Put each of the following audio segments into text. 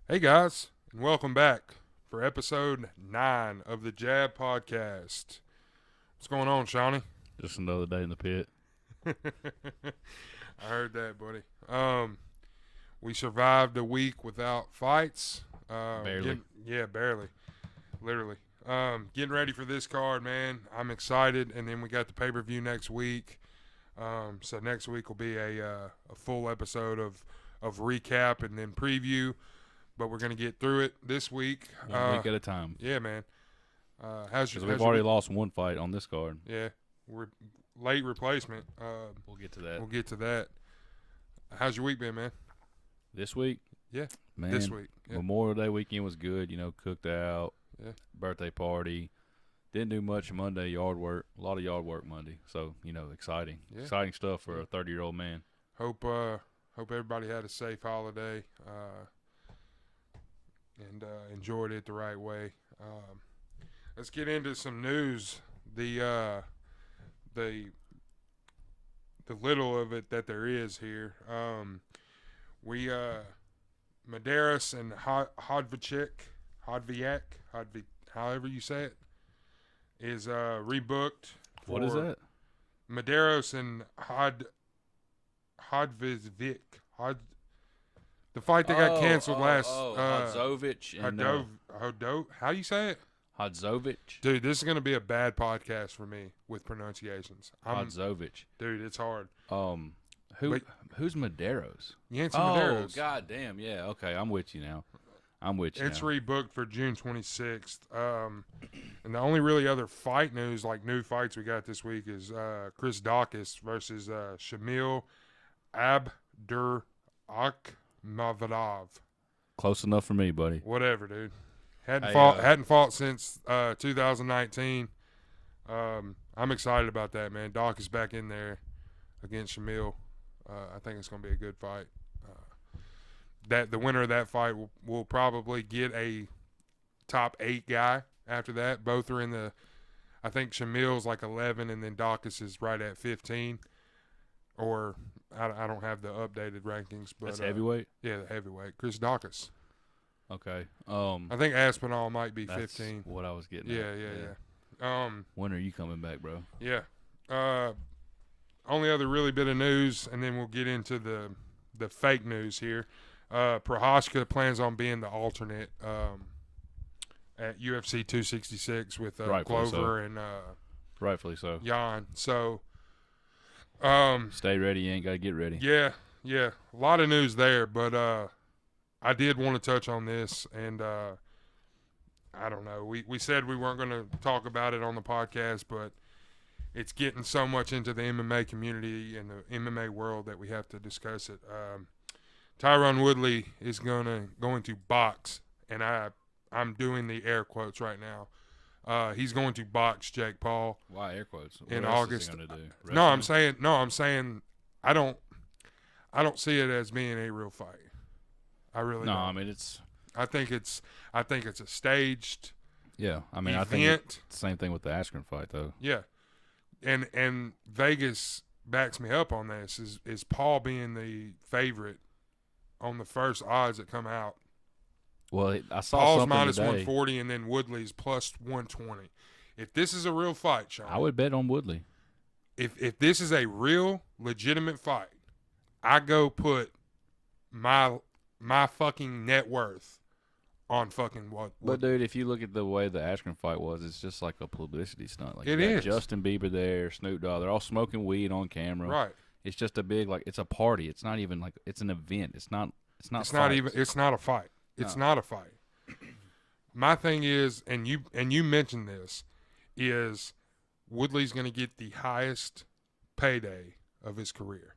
Hey guys, and welcome back for episode 9 of the Jab Podcast. What's going on, Shawnee? Just another day in the pit. I heard that, buddy. We survived a week without fights. Barely. Barely, literally. Getting ready for this card, man. I'm excited, and then we got the pay-per-view next week. So next week will be a full episode of recap and then preview. But we're gonna get through it this week. One week at a time. Yeah, man. How's your? Because we've already lost one fight on this card. Yeah, we're late replacement. We'll get to that. We'll get to that. How's your week been, man? This week? Yeah, Man, this week. Yeah. Memorial Day weekend was good. Cooked out. Yeah. Birthday party. Didn't do much Monday, yard work. A lot of yard work Monday. So, exciting. Yeah. Exciting stuff for a 30-year-old man. Hope everybody had a safe holiday and enjoyed it the right way. Let's get into some news. The little of it that there is here. Medeiros and Hodviak, however you say it, is rebooked. What is that? Medeiros and Hodviak. The fight that got canceled last. Hodzovic and Hodov. How do you say it? Hodzovic. Dude, this is going to be a bad podcast for me with pronunciations. Hodzovic. Dude, it's hard. Who's Medeiros? Yancy Medeiros. Oh, goddamn. Yeah, okay. I'm with you now. It's rebooked for June 26th. And the only really other fight news, like new fights we got this week, is Chris Dawkins versus Shamil Abdurakhmavadov. Close enough for me, buddy. Whatever, dude. Hadn't fought since 2019. I'm excited about that, man. Doc is back in there against Shamil. I think it's going to be a good fight. That the winner of that fight will probably get a top 8 guy after that. Both are in the, I think Shamil's like 11, and then Dawkins is right at 15. Or I don't have the updated rankings, but that's heavyweight. Yeah, the heavyweight. Chris Dawkins. Okay. I think Aspinall might be 15. What I was getting. Yeah. When are you coming back, bro? Yeah. Only other really bit of news, and then we'll get into the fake news here. Prochazka plans on being the alternate at UFC 266 with Glover and rightfully so. Jan. So stay ready. You ain't got to get ready. Yeah. A lot of news there, but I did want to touch on this, and I don't know. We said we weren't going to talk about it on the podcast, but it's getting so much into the MMA community and the MMA world that we have to discuss it. Tyron Woodley is going to box, and I'm doing the air quotes right now. He's going to box Jake Paul. Why air quotes? In August. Is he gonna do? No, I'm saying I don't see it as being a real fight. I really don't. I mean I think it's a staged. Yeah, I mean event. I think it's the same thing with the Askren fight though. Yeah, and Vegas backs me up on this. Is Paul being the favorite on the first odds that come out? Well, I saw Paul's something minus today. 140, and then Woodley's plus 120. If this is a real fight, Sean, I would bet on Woodley. If this is a real legitimate fight, I go put my fucking net worth on fucking what. But dude, if you look at the way the Askren fight was, it's just like a publicity stunt. Like it you got is. Justin Bieber there, Snoop Dogg. They're all smoking weed on camera. Right. It's just a big it's a party. It's not even like it's an event. It's not It's not fights. It's not a fight. It's not a fight. My thing is, and you mentioned this, is Woodley's going to get the highest payday of his career.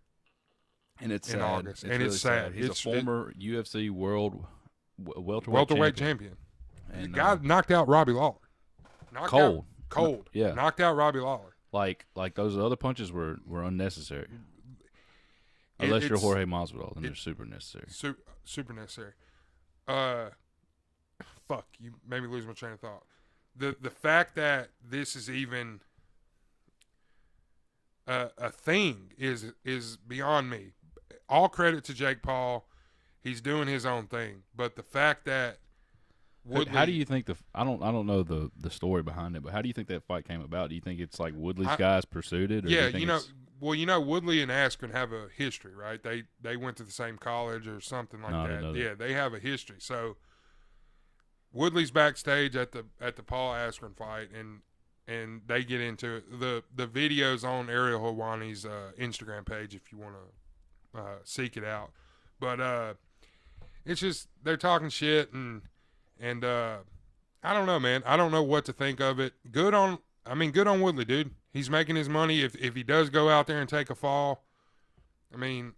And it's in sad. August. It's And really it's sad. He's a former UFC world welterweight champion. And, the guy knocked out Robbie Lawler. Cold. Yeah. Knocked out Robbie Lawler. Like those other punches were unnecessary. Unless you're Jorge Masvidal, then they're super necessary. Super necessary. Fuck, you made me lose my train of thought. The fact that this is even a thing is beyond me. All credit to Jake Paul. He's doing his own thing. But the fact that Woodley, how do you think I don't know the story behind it, but how do you think that fight came about? Do you think it's like Woodley's guys pursued it? Or yeah, do you think Woodley and Askren have a history, right? They went to the same college or something like that. Yeah, they have a history. So Woodley's backstage at the Paul Askren fight, and they get into it. The video's on Ariel Helwani's Instagram page if you want to seek it out. But it's just they're talking shit and I don't know, man. I don't know what to think of it. Good on Woodley, dude. He's making his money. If he does go out there and take a fall, I mean,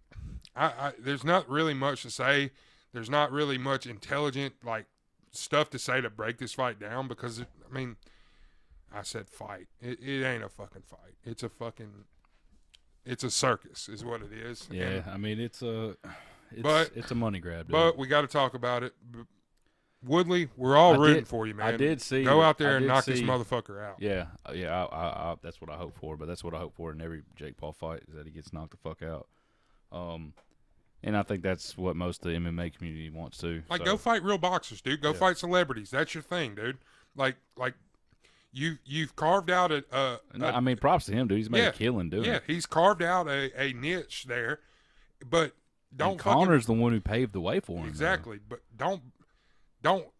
I there's not really much to say. There's not really much intelligent like stuff to say to break this fight down because I said fight. It ain't a fucking fight. It's a circus, is what it is. Yeah, and, it's a money grab. Dude. But we got to talk about it. Woodley, we're all rooting for you, man. I did see. Go out there and knock this motherfucker out. Yeah. I that's what I hope for. But that's what I hope for in every Jake Paul fight is that he gets knocked the fuck out. And I think that's what most of the MMA community wants to. Go fight real boxers, dude. Go fight celebrities. That's your thing, dude. Like you've carved out props to him, dude. He's made a killing doing it. Yeah, he's carved out a niche there. But Connor's the one who paved the way for him. Exactly. Though. But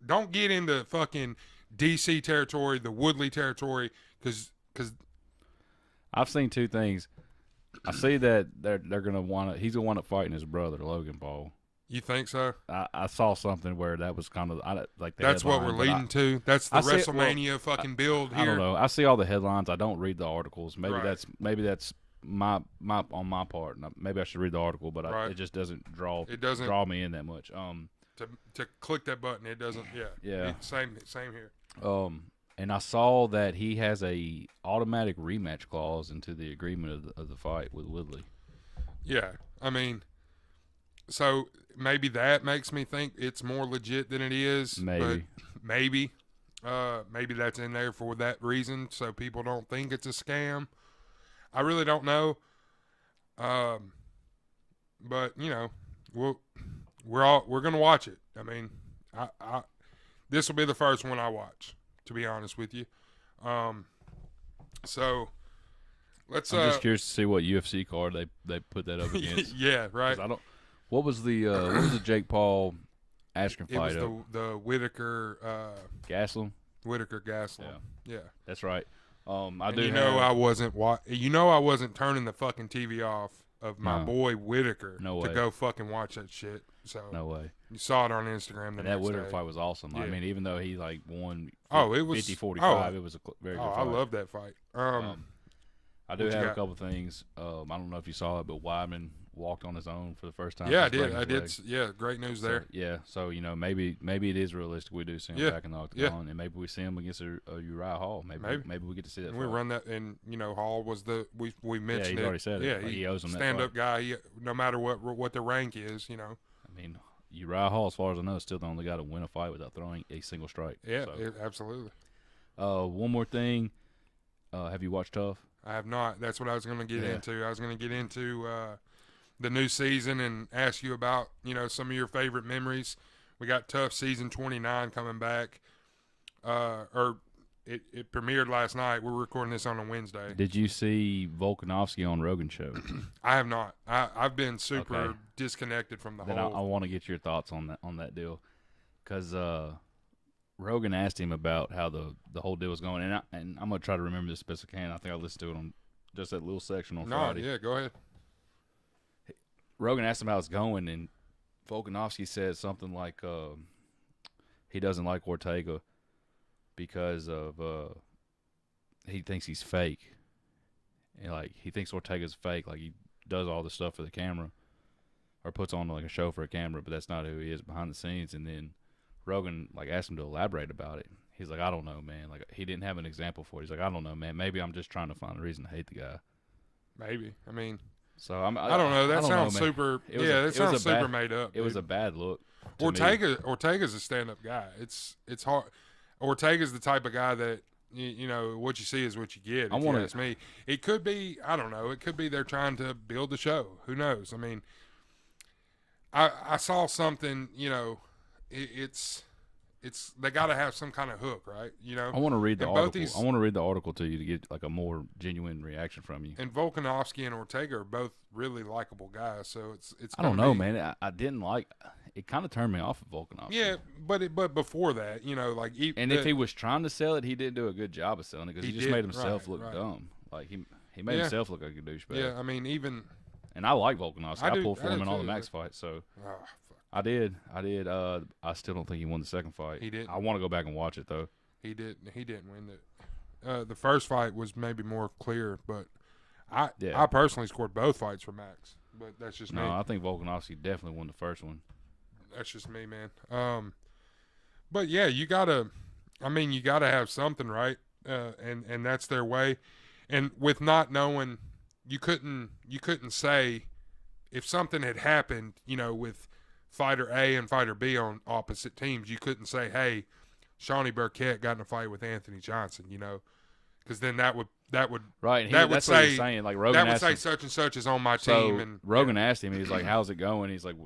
don't get into fucking DC territory, the Woodley territory, because I've seen two things. I see that they're gonna want to. He's gonna wind up fighting his brother Logan Paul. You think so? I saw something where that was kind of like the that's headline, what we're leading to. That's the WrestleMania fucking build here. I don't know. I see all the headlines. I don't read the articles. Maybe that's my on my part. Maybe I should read the article, but it just doesn't draw me in that much. To click that button, it doesn't. Yeah. Same here. And I saw that he has a automatic rematch clause into the agreement of the fight with Woodley. Yeah, so maybe that makes me think it's more legit than it is. Maybe that's in there for that reason, so people don't think it's a scam. I really don't know. But we're gonna watch it. This will be the first one I watch, to be honest with you. So let's. I'm just curious to see what UFC card they put that up against. Yeah, right. What was the Jake Paul Askren fight? It was the Whitaker Gaslam. Whitaker Gaslam. Yeah, that's right. I wasn't turning the fucking TV off of my boy Whitaker to go fucking watch that shit. So no way. You saw it on Instagram. That Whitaker fight was awesome. Yeah. Even though he won 50-45, it was a very good fight. I love that fight. I do have a couple things. I don't know if you saw it, but Weidman walked on his own for the first time. Yeah, I did. Yeah, great news there. So maybe it is realistic. We do see him back in the octagon, and maybe we see him against a Uriah Hall. Maybe we get to see that. And we run that, and Hall was we mentioned he's already said it. Yeah, he owes him that stand-up guy. No matter what the rank is, Uriah Hall, as far as I know, is still the only guy to win a fight without throwing a single strike. Yeah, absolutely. One more thing. Have you watched Tough? I have not. That's what I was going to get into. I was going to get into the new season and ask you about, some of your favorite memories. We got Tough season 29 coming back. It premiered last night. We're recording this on a Wednesday. Did you see Volkanovski on Rogan's show? I have not. I've been super disconnected from the whole. I want to get your thoughts on that deal, because Rogan asked him about how the whole deal was going, and I'm gonna try to remember this as best I can. I think I listened to it on just that little section on Friday. Yeah, go ahead. Rogan asked him how it's going, and Volkanovski said something like he doesn't like Ortega because of he thinks he's fake, and he thinks Ortega's fake, like he does all this stuff for the camera or puts on like a show for a camera, but that's not who he is behind the scenes. And then Rogan asked him to elaborate about it. He's like, I don't know, man. He didn't have an example for it. He's like, I don't know, man. Maybe I'm just trying to find a reason to hate the guy. Maybe. So I don't know. That sounds super. That sounds super made up. It was a bad look. Ortega's a stand-up guy. It's hard. Ortega's the type of guy that what you see is what you get. If you ask me, it could be. I don't know. It could be they're trying to build the show. Who knows? I saw something. It's they got to have some kind of hook, right? I want to read the and both article. I want to read the article to you to get like a more genuine reaction from you. And Volkanovski and Ortega are both really likable guys, so it's. I don't know, man. I didn't like. It kind of turned me off of Volkanovski. Yeah, but before that, like. If he was trying to sell it, he didn't do a good job of selling it because he just made himself look right. dumb. Like he made himself look like a douchebag. Yeah, I mean even. And I like Volkanovski. I pulled for him in all the too, Max fights, so. Oh, fuck. I did. I still don't think he won the second fight. He didn't. I want to go back and watch it though. He didn't win it. The first fight was maybe more clear, but I personally scored both fights for Max. But that's just me. No, I think Volkanovski definitely won the first one. That's just me, man. But yeah, you gotta have something, right? And that's their way. And with not knowing, you couldn't say if something had happened, with fighter A and fighter B on opposite teams, you couldn't say, hey, Shawnee Burkett got in a fight with Anthony Johnson, because then that would right. That would that's say what he's saying. Like Rogan that would say him, such and such is on my so team. And Rogan asked him, he's like, "How's it going?" He's like,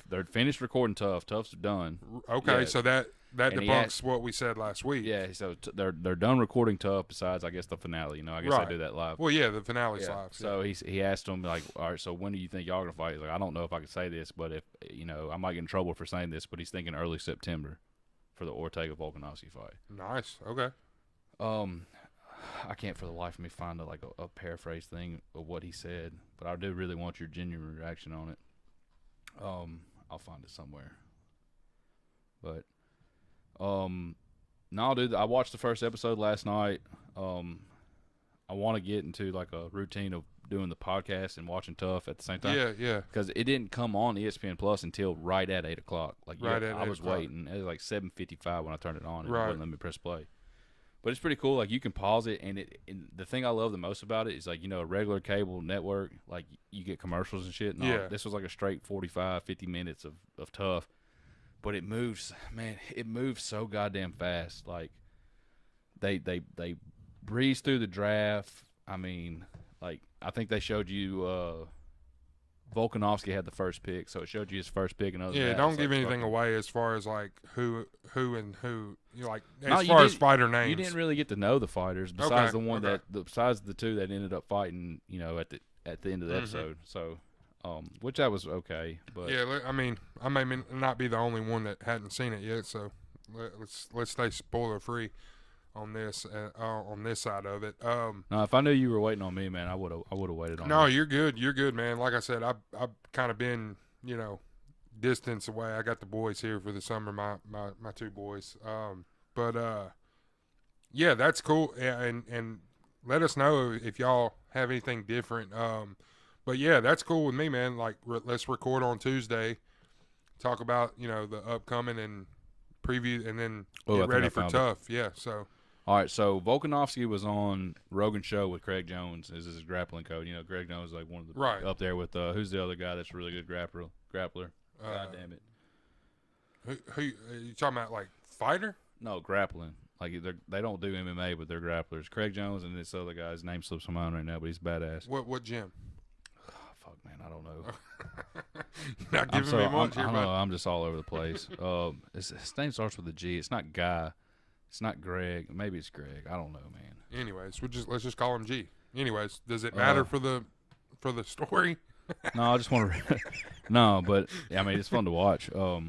"They're finished recording Tough. Tough's done." Okay, yeah. So that debunks what we said last week. Yeah, so they're done recording Tough. Besides, I guess the finale. I guess they do that live. Well, yeah, the finale's live. So he asked him like, "All right, so when do you think y'all gonna fight?" He's like, "I don't know if I can say this, but if I might get in trouble for saying this, but he's thinking early September for the Ortega Volkanovski fight." Nice. Okay. I can't for the life of me find a paraphrase thing of what he said, but I do really want your genuine reaction on it. I'll find it somewhere. But no, dude, I watched the first episode last night. I want to get into like a routine of doing the podcast and watching Tough at the same time. Yeah. Because it didn't come on ESPN Plus until right at 8:00. I was waiting. It was like 7:55 when I turned it on. And it wouldn't let me press play. But it's pretty cool. Like, you can pause it, and the thing I love the most about it is, like, a regular cable network, like, you get commercials and shit. And this was like a straight 45, 50 minutes of Tough. But it moves, man, it moves so goddamn fast. Like, they breeze through the draft. I mean, like, I think they showed you Volkanovski had the first pick, so it showed you his first pick. And don't give anything away as far as, like, who and who, as far as fighter names. You didn't really get to know the fighters besides besides the two that ended up fighting, at the end of the episode. So, which that was okay. But yeah, I mean, I may not be the only one that hadn't seen it yet, so let's stay spoiler free on this side of it. No, if I knew you were waiting on me, man, I would have waited on you. No, you're good, man. Like I said, I've kind of been, distance away. I got the boys here for the summer, my two boys. Yeah, that's cool. Yeah, and let us know if y'all have anything different. But yeah, that's cool with me, man. Like, let's record on Tuesday, talk about the upcoming and preview, and then get ready for Tough. Yeah, so. All right, so Volkanovski was on Rogan's show with Craig Jones. This is his grappling coach. Craig Jones is like one of the up there with who's the other guy that's a really good grappler? God damn it. Who you talking about? Like fighter? No, grappling. Like they don't do MMA, but they're grapplers. Craig Jones and this other guy's name slips my mind right now, but he's badass. What gym? Fuck, man, I don't know. Not giving me much here, I don't know. I'm just all over the place. His name starts with a G. It's not Guy. It's not Greg. Maybe it's Greg. I don't know, man. Anyways, let's just call him G. Anyways, does it matter for the story? No, I just want to. No, but I mean, it's fun to watch. All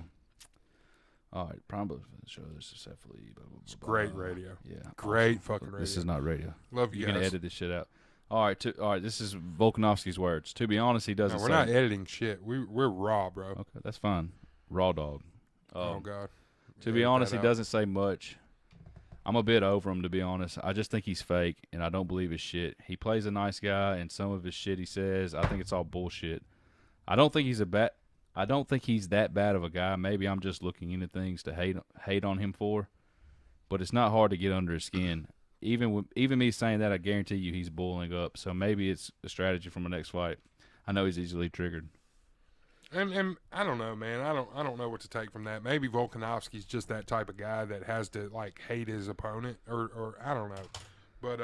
right, probably show this successfully. It's great radio. Yeah, great fucking radio. This is not radio. Love you guys. You're gonna edit this shit out. All right. This is Volkanovski's words. To be honest, he doesn't. No, we're not editing shit. We're raw, bro. Okay, that's fine. Raw dog. Oh God. To be honest, he doesn't say much. I'm a bit over him, to be honest. I just think he's fake, and I don't believe his shit. He plays a nice guy, and some of his shit he says, I think it's all bullshit. I don't think he's that bad of a guy. Maybe I'm just looking into things to hate on him for. But it's not hard to get under his skin. Even me saying that, I guarantee you he's bullying up. So maybe it's a strategy from the next fight. I know he's easily triggered. And I don't know, man. I don't know what to take from that. Maybe Volkanovski's just that type of guy that has to like hate his opponent, or I don't know. But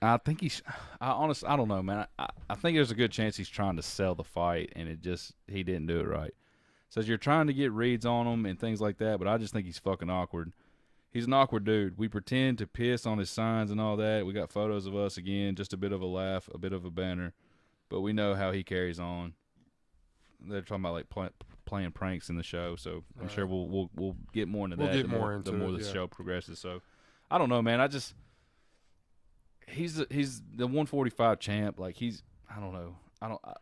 I think I don't know, man. I think there's a good chance he's trying to sell the fight, and he didn't do it right. Says you're trying to get reads on him and things like that, but I just think he's fucking awkward. He's an awkward dude. We pretend to piss on his signs and all that. We got photos of us again, just a bit of a laugh, a bit of a banner, but we know how he carries on. They're talking about like playing pranks in the show, so I'm sure we'll get more into that. We'll get more into the more it, the show progresses. So I don't know, man. He's the 145 champ. Like I don't know.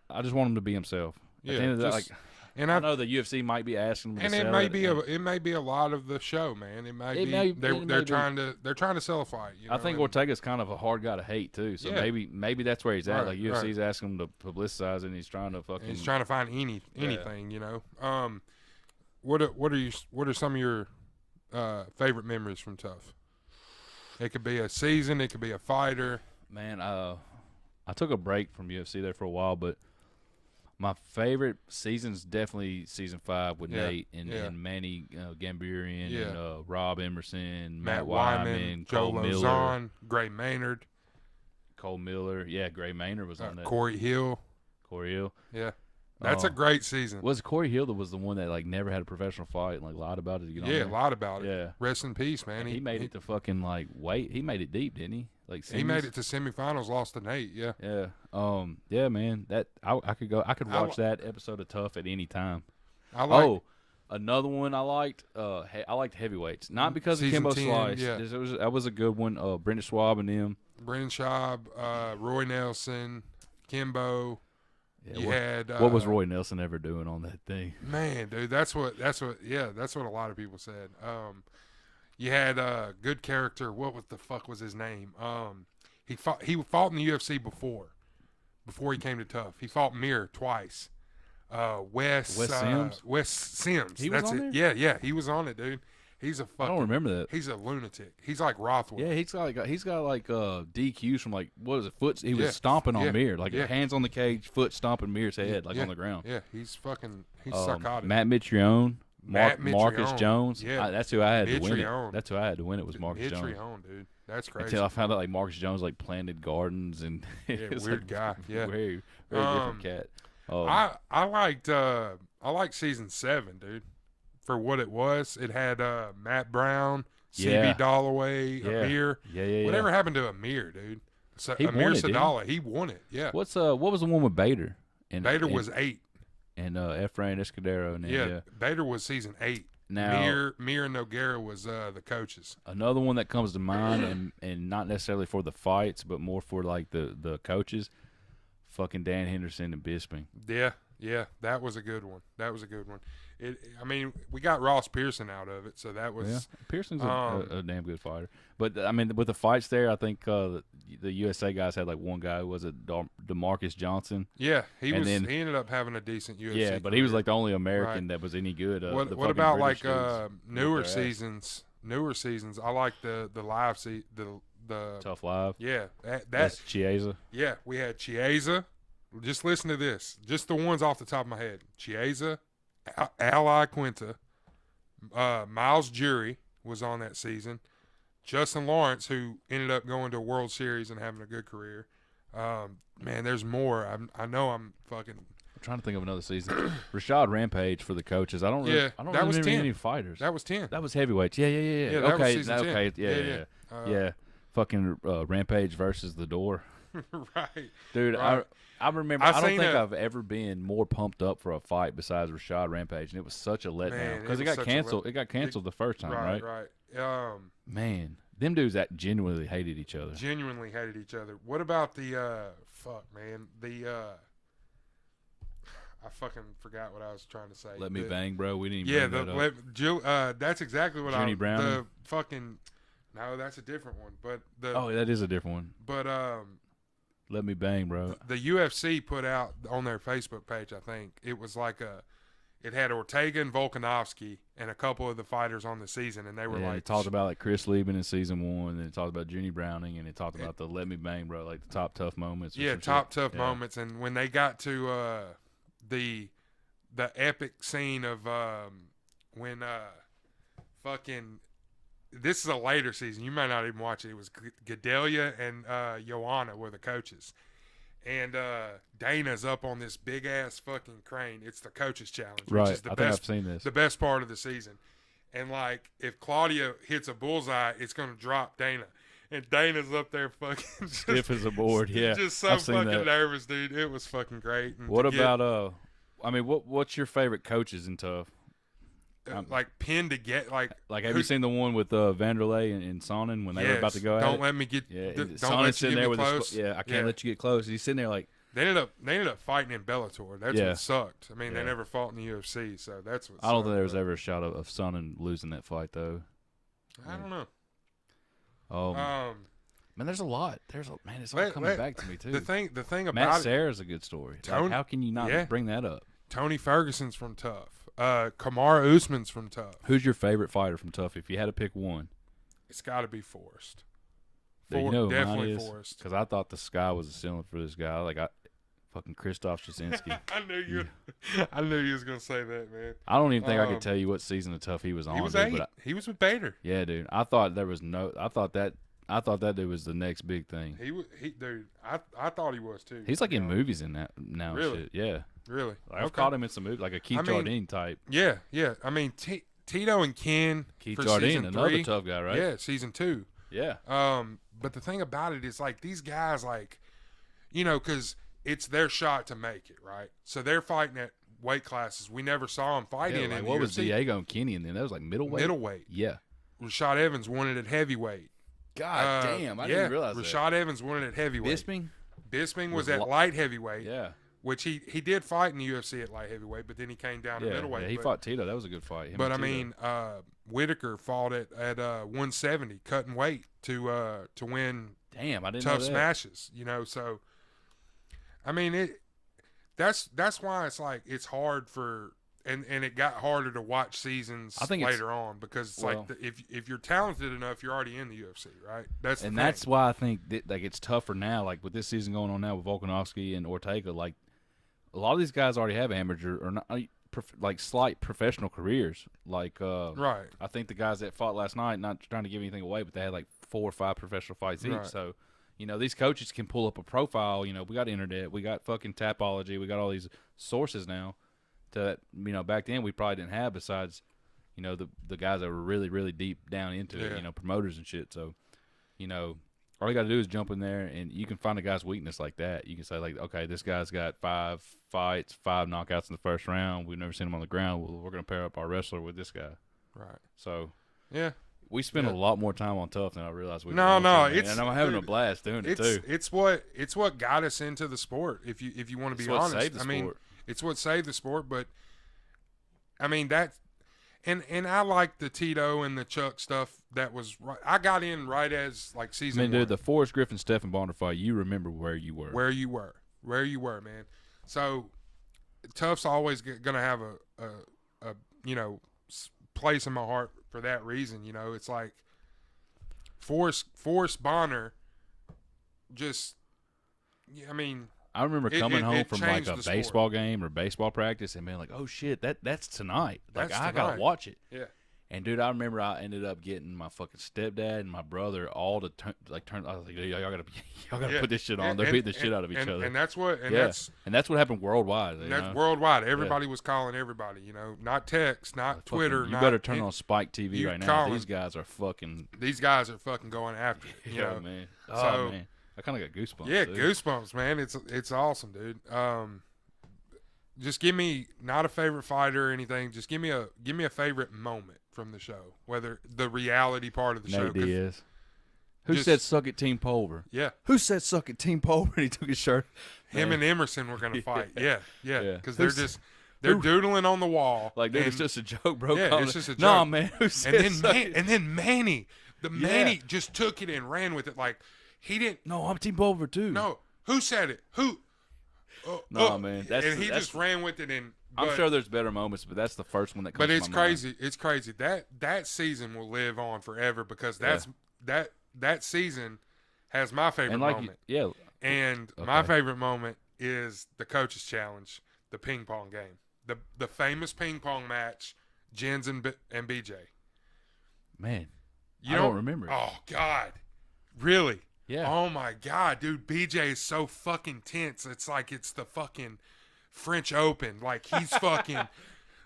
I just want him to be himself. Yeah, At the end of the day, like, and I know the UFC might be asking him to and sell it may be a lot of the show, man. They're trying to sell a fight. You know? I think Ortega's kind of a hard guy to hate too. So maybe that's where he's at. Like UFC's asking him to publicize it, and he's trying to fucking. He's trying to find anything, you know. What are some of your favorite memories from Tough? It could be a season. It could be a fighter. Man, I took a break from UFC there for a while, but my favorite season's definitely season 5 with Nate and Manny Gamburian and Rob Emerson, Matt Wyman, Joe Cole Miller, Lozon, Gray Maynard, Cole Miller. Yeah, Gray Maynard was on that. Corey Hill. Yeah. That's a great season. Was Corey Hill that was the one that like never had a professional fight and like lied about it to get on there? Lied about it. Yeah. Rest in peace, man. He made it to fucking like he made it deep, didn't he? Like he made it to semifinals, lost to Nate. Yeah. Yeah. Yeah, man. That I could watch that episode of Tough at any time. Another one I liked. I liked heavyweights, not because of Kimbo 10, Slice. Yeah. That was a good one. Brendan Schwab and them. Brendan Schaub, Roy Nelson, Kimbo. Yeah, what was Roy Nelson ever doing on that thing? Man, dude, that's what a lot of people said. You had good character. What the fuck was his name? He fought in the UFC before he came to Tough. He fought Mir twice. Wes Sims. Wes Sims. He was on there? Yeah, he was on it, dude. He's a fucking. I don't remember that. He's a lunatic. He's like Rothwell. Yeah, he's got like DQs from like what is it? Foot. He was stomping on Mir, like hands on the cage, foot stomping Mir's head, like on the ground. Yeah, he's psychotic. Matt Mitrione, Marcus Jones. Yeah, that's who I had to win it. That's who I had to win it was Marcus Jones. Mitrione, dude. That's crazy. Until I found out like Marcus Jones like planted gardens and weird guy. Yeah, very different cat. I liked season 7, dude. For what it was, it had Matt Brown, CB Dalloway, Amir. Yeah. Whatever happened to Amir, dude? So he Amir won it, Sadallah, he won it. Yeah. What was the one with Bader? Bader was 8. And Efrain Escudero. And Bader was season 8. Now Mir and Nogueira was the coaches. Another one that comes to mind, and not necessarily for the fights, but more for like the coaches. Fucking Dan Henderson and Bisping. Yeah, that was a good one. We got Ross Pearson out of it, so that was Pearson's a damn good fighter. But I mean, with the fights there, I think the USA guys had like one guy who was DeMarcus Johnson. Yeah, he ended up having a decent UFC. Yeah, but career. he was like the only American that was any good. What about like newer seasons? I like the live the Tough Live. Yeah, that's Chiesa. Yeah, we had Chiesa. Just listen to this. Just the ones off the top of my head. Chiesa, Ally Quinta, Miles Jury was on that season. Justin Lawrence, who ended up going to a World Series and having a good career. Man, there's more. I know I'm fucking. I'm trying to think of another season. Rashad Rampage for the coaches. I don't remember any fighters. That was 10. That was heavyweights. Yeah. That was season 10. Yeah. Fucking Rampage versus the Door. Right. Dude, right. I remember. I don't think I've ever been more pumped up for a fight besides Rashad Rampage, and it was such a letdown because it got canceled. It got canceled the first time, right? Right. Man, them dudes that genuinely hated each other. What about the I fucking forgot what I was trying to say. Let me bang, bro. We didn't even bring that up. that's exactly what Junie Browning? The fucking. No, that's a different one. But that is a different one. But let me bang, bro. The UFC put out on their Facebook page, I think it was like it had Ortega and Volkanovski and a couple of the fighters on the season, and they were like. It talked about like Chris Lieben in season 1, and it talked about Junie Browning, and it talked about the let me bang, bro, like the top tough moments. Yeah, top tough moments, and when they got to the epic scene of when fucking. This is a later season. You might not even watch it. It was Gedalia and Joanna were the coaches. and Dana's up on this big ass fucking crane. It's the coach's challenge, Right. which is the I best. think I've seen this. The best part of the season. And like, if Claudia hits a bullseye, it's gonna drop Dana. And Dana's up there fucking Stiff as a board. Yeah. just so I've seen fucking that. nervous, dude. It was fucking great. And What about I mean, what's your favorite coaches in Tough? like pinned to get like have you seen the one with Vanderlei and Sonnen when they were about to go at don't it? let me get Don't don't let Sonnen's you sitting get there me with close. his, I can't let you get close. He's sitting there like They ended up fighting in Bellator. That's Yeah. what sucked. I mean, Yeah. they never fought in the UFC, so that's what. I don't sucked, think there was but ever a shot of Sonnen losing that fight though. I don't know. Man, there's a lot. Man, it's all coming back to me too. The thing about Matt it, Serra's a good story. How can you not bring that up? Tony Ferguson's from Tough. Kamaru Usman's from Tough. Who's your favorite fighter from Tough? If you had to pick one, It's got to be Forrest. Do you know who mine Definitely is? Forrest. Because I thought the sky was the ceiling for this guy. Fucking Krzysztof Szczecinski. I knew you was gonna say that, man. I don't even think I could tell you what season of Tough he was on. He was dude, 8. He was with Bader. Yeah, dude. I thought that dude was the next big thing. Dude. I thought he was too. He's like in movies in that now. Really? Shit. Yeah. Really? I've caught him in some movies, like a Keith Jardine type. Yeah. I mean, Tito and Ken. Keith for Jardine, season another 3, tough guy, right? Yeah, season 2. Yeah. But the thing about it is, like, these guys, like, because it's their shot to make it, right? So they're fighting at weight classes we never saw them fight in. What was Diego and Kenny and then? That was like middleweight? Middleweight. Yeah. Rashad Evans won it at heavyweight. God damn, I didn't realize that. Rashad Evans won it at heavyweight. Bisping was at light heavyweight. Yeah. Which he did fight in the UFC at light heavyweight, but then he came down to middleweight. Yeah, he fought Tito. That was a good fight. But I mean, Whitaker fought at 170, cutting weight to win. Damn, I didn't tough know that. smashes. So I mean that's why it's like it's hard for and it got harder to watch seasons later on because it's like if you're talented enough, you're already in the UFC, right? That's why I think that, like it's tougher now. Like with this season going on now with Volkanovski and Ortega, like a lot of these guys already have amateur or not, like slight professional careers. Like right. I think the guys that fought last night, not trying to give anything away, but they had like 4 or 5 professional fights each. So these coaches can pull up a profile. We got internet, we got fucking Tapology, we got all these sources now. That back then we probably didn't have besides the guys that were really really deep down into it, promoters and shit. So all you got to do is jump in there and you can find a guy's weakness like that. You can say like, okay, this guy's got 5 fights, 5 knockouts in the first round, we've never seen him on the ground, well, we're going to pair up our wrestler with this guy. Right. So yeah, we spend a lot more time on Tough than I realized we and I'm having a blast doing it too. It's what got us into the sport, if you want to be honest. I mean, it's what saved the sport, but I mean that, and I like the Tito and the Chuck stuff. That was right. I got in right as like season. I mean, 1. Dude, the Forrest Griffin Stephen Bonner fight. You remember where you were? Where you were, man. So Tough's always gonna have a place in my heart for that reason. It's like Forrest Bonner. Just, I mean. I remember coming home from like a baseball sport. game or baseball practice and being like, "Oh shit, that's tonight! Like that's I tonight. gotta watch it." Yeah. And dude, I remember I ended up getting my fucking stepdad and my brother all to turn. I was like, "Y'all gotta put this shit on." They're beating the shit out of each other. And that's what. That's what happened worldwide. That's worldwide. Everybody was calling everybody. Not text, not Twitter. You better turn on Spike TV right now. These guys are fucking going after it. Yeah, man. So, man. I kind of got goosebumps. Yeah, dude. goosebumps, man. It's awesome, dude. Just give me not a favorite fighter or anything. Just give me a favorite moment from the show, whether the reality part of the show. Nate Diaz. Who said suck it, Team Pulver? Yeah. Who said suck it, Team Pulver? And he took his shirt. Him and Emerson were going to fight. Yeah. Because they're doodling on the wall. Like, dude, it's just a joke, bro. Yeah, it's just a joke. Nah, man. Who said and then Manny, Manny just took it and ran with it like. He didn't. No, I'm Team Pulver too. No, who said it? Who? Man. He just ran with it. I'm sure there's better moments, but that's the first one that comes. But it's to my crazy. mind. It's crazy. That season will live on forever because that season has my favorite moment. And my favorite moment is the coach's challenge, the ping pong game, the famous ping pong match, Jens and BJ. Man, I don't remember. Oh God, really? Yeah. Oh my God, dude. BJ is so fucking tense. It's like it's the fucking French Open. Like he's fucking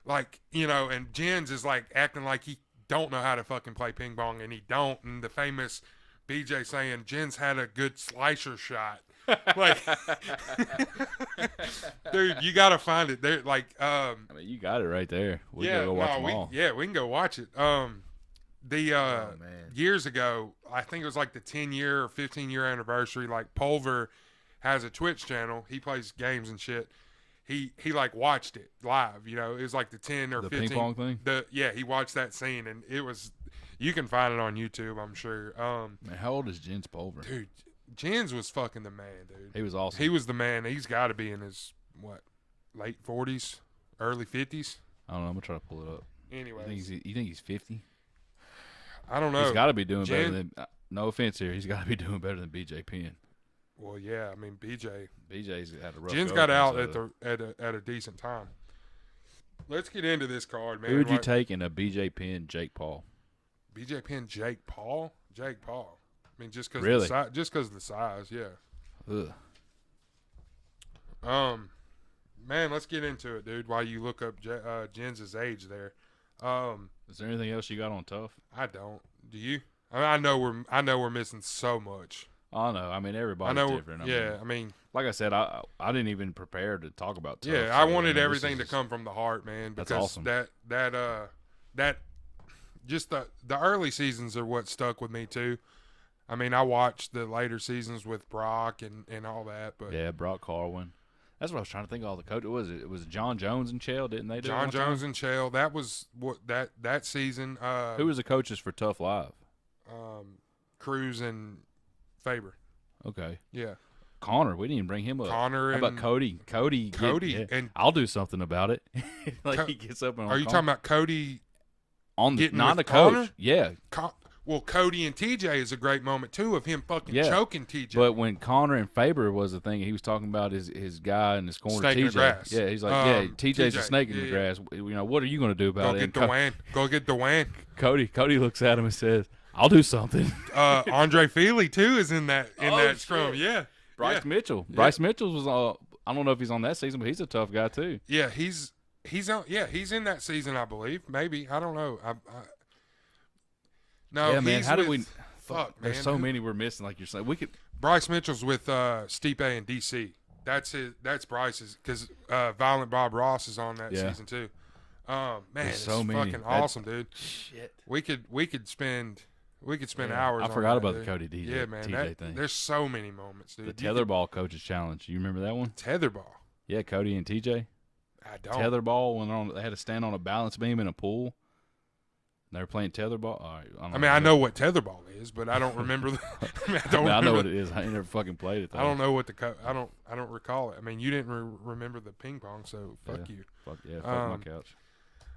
like, and Jens is like acting like he don't know how to fucking play ping pong, and he don't. And the famous BJ saying Jens had a good slicer shot. Like, dude, you gotta find it. There, like, I mean, you got it right there. We yeah, go watch them all. we can go watch it. Years ago, I think it was like the 10-year or 15-year anniversary. Like Pulver has a Twitch channel. He plays games and shit. He like watched it live. It was like the 10 or The 15. ping pong thing. He watched that scene, and it was. You can find it on YouTube, I'm sure. Man, how old is Jens Pulver? Dude, Jens was fucking the man, dude. He was awesome. He was the man. He's got to be in his late 40s, early 50s. I don't know. I'm gonna try to pull it up. Anyway, you think he's 50? I don't know. He's got to be doing better than. No offense here. He's got to be doing better than BJ Penn. Well, yeah. I mean, BJ's had a rough. Jens got out at a decent time. Let's get into this card, man. Who would you take in a BJ Penn, Jake Paul? BJ Penn, Jake Paul. I mean, just because really? of the size, yeah. Ugh. Man, let's get into it, dude. While you look up Jens' age there. Is there anything else you got on tough? I don't. Do you? I mean, I know we're missing so much. I know. I mean, everybody's different. I mean, like I said, I didn't even prepare to talk about tough. Yeah, I wanted everything to come from the heart, man. Because that's awesome. That just the early seasons are what stuck with me too. I mean, I watched the later seasons with Brock and all that, but yeah, Brock Carwin. That's what I was trying to think of all the coaches. It was John Jones and Chael, didn't they do John Jones and Chael. That was what that season. Who was the coaches for Tough Live? Cruz and Faber. Okay. Yeah. Connor, we didn't even bring him up. Connor How about Cody? Cody, and I'll do something about it. He gets up and are you talking about Cody on the getting not with the coach? Connor? Yeah. Well, Cody and TJ is a great moment too of him fucking choking TJ. But when Connor and Faber was the thing, he was talking about his guy in his corner, snake TJ. in the grass. Yeah, he's like, TJ's a snake in the grass. What are you going to do about it? Go get Dwayne. Cody looks at him and says, "I'll do something." Andre Feely too is in that scrum. Yeah. Bryce Mitchell. Yeah. Bryce Mitchell was I don't know if he's on that season, but he's a tough guy too. Yeah, he's on. Yeah, he's in that season, I believe. Maybe, I don't know. No, yeah, man. How do we? Fuck, there's man. so many we're missing. Like you're saying, we could. Bryce Mitchell's with Stipe and DC. That's Bryce's because Violent Bob Ross is on that season too. Man, it's so fucking awesome, dude. Shit. We could spend hours. I forgot about the Cody DJ. Yeah, man. TJ thing. There's so many moments, dude. The tetherball coaches challenge. You remember that one? Tetherball. Yeah, Cody and TJ. I don't. Tetherball when they had to stand on a balance beam in a pool. They were playing tetherball. All right, I know what tetherball is, but I don't remember. I know what it is. I ain't never fucking played it. Though. I don't know what I don't recall it. I mean, you didn't remember the ping pong, so fuck you. Fuck my couch.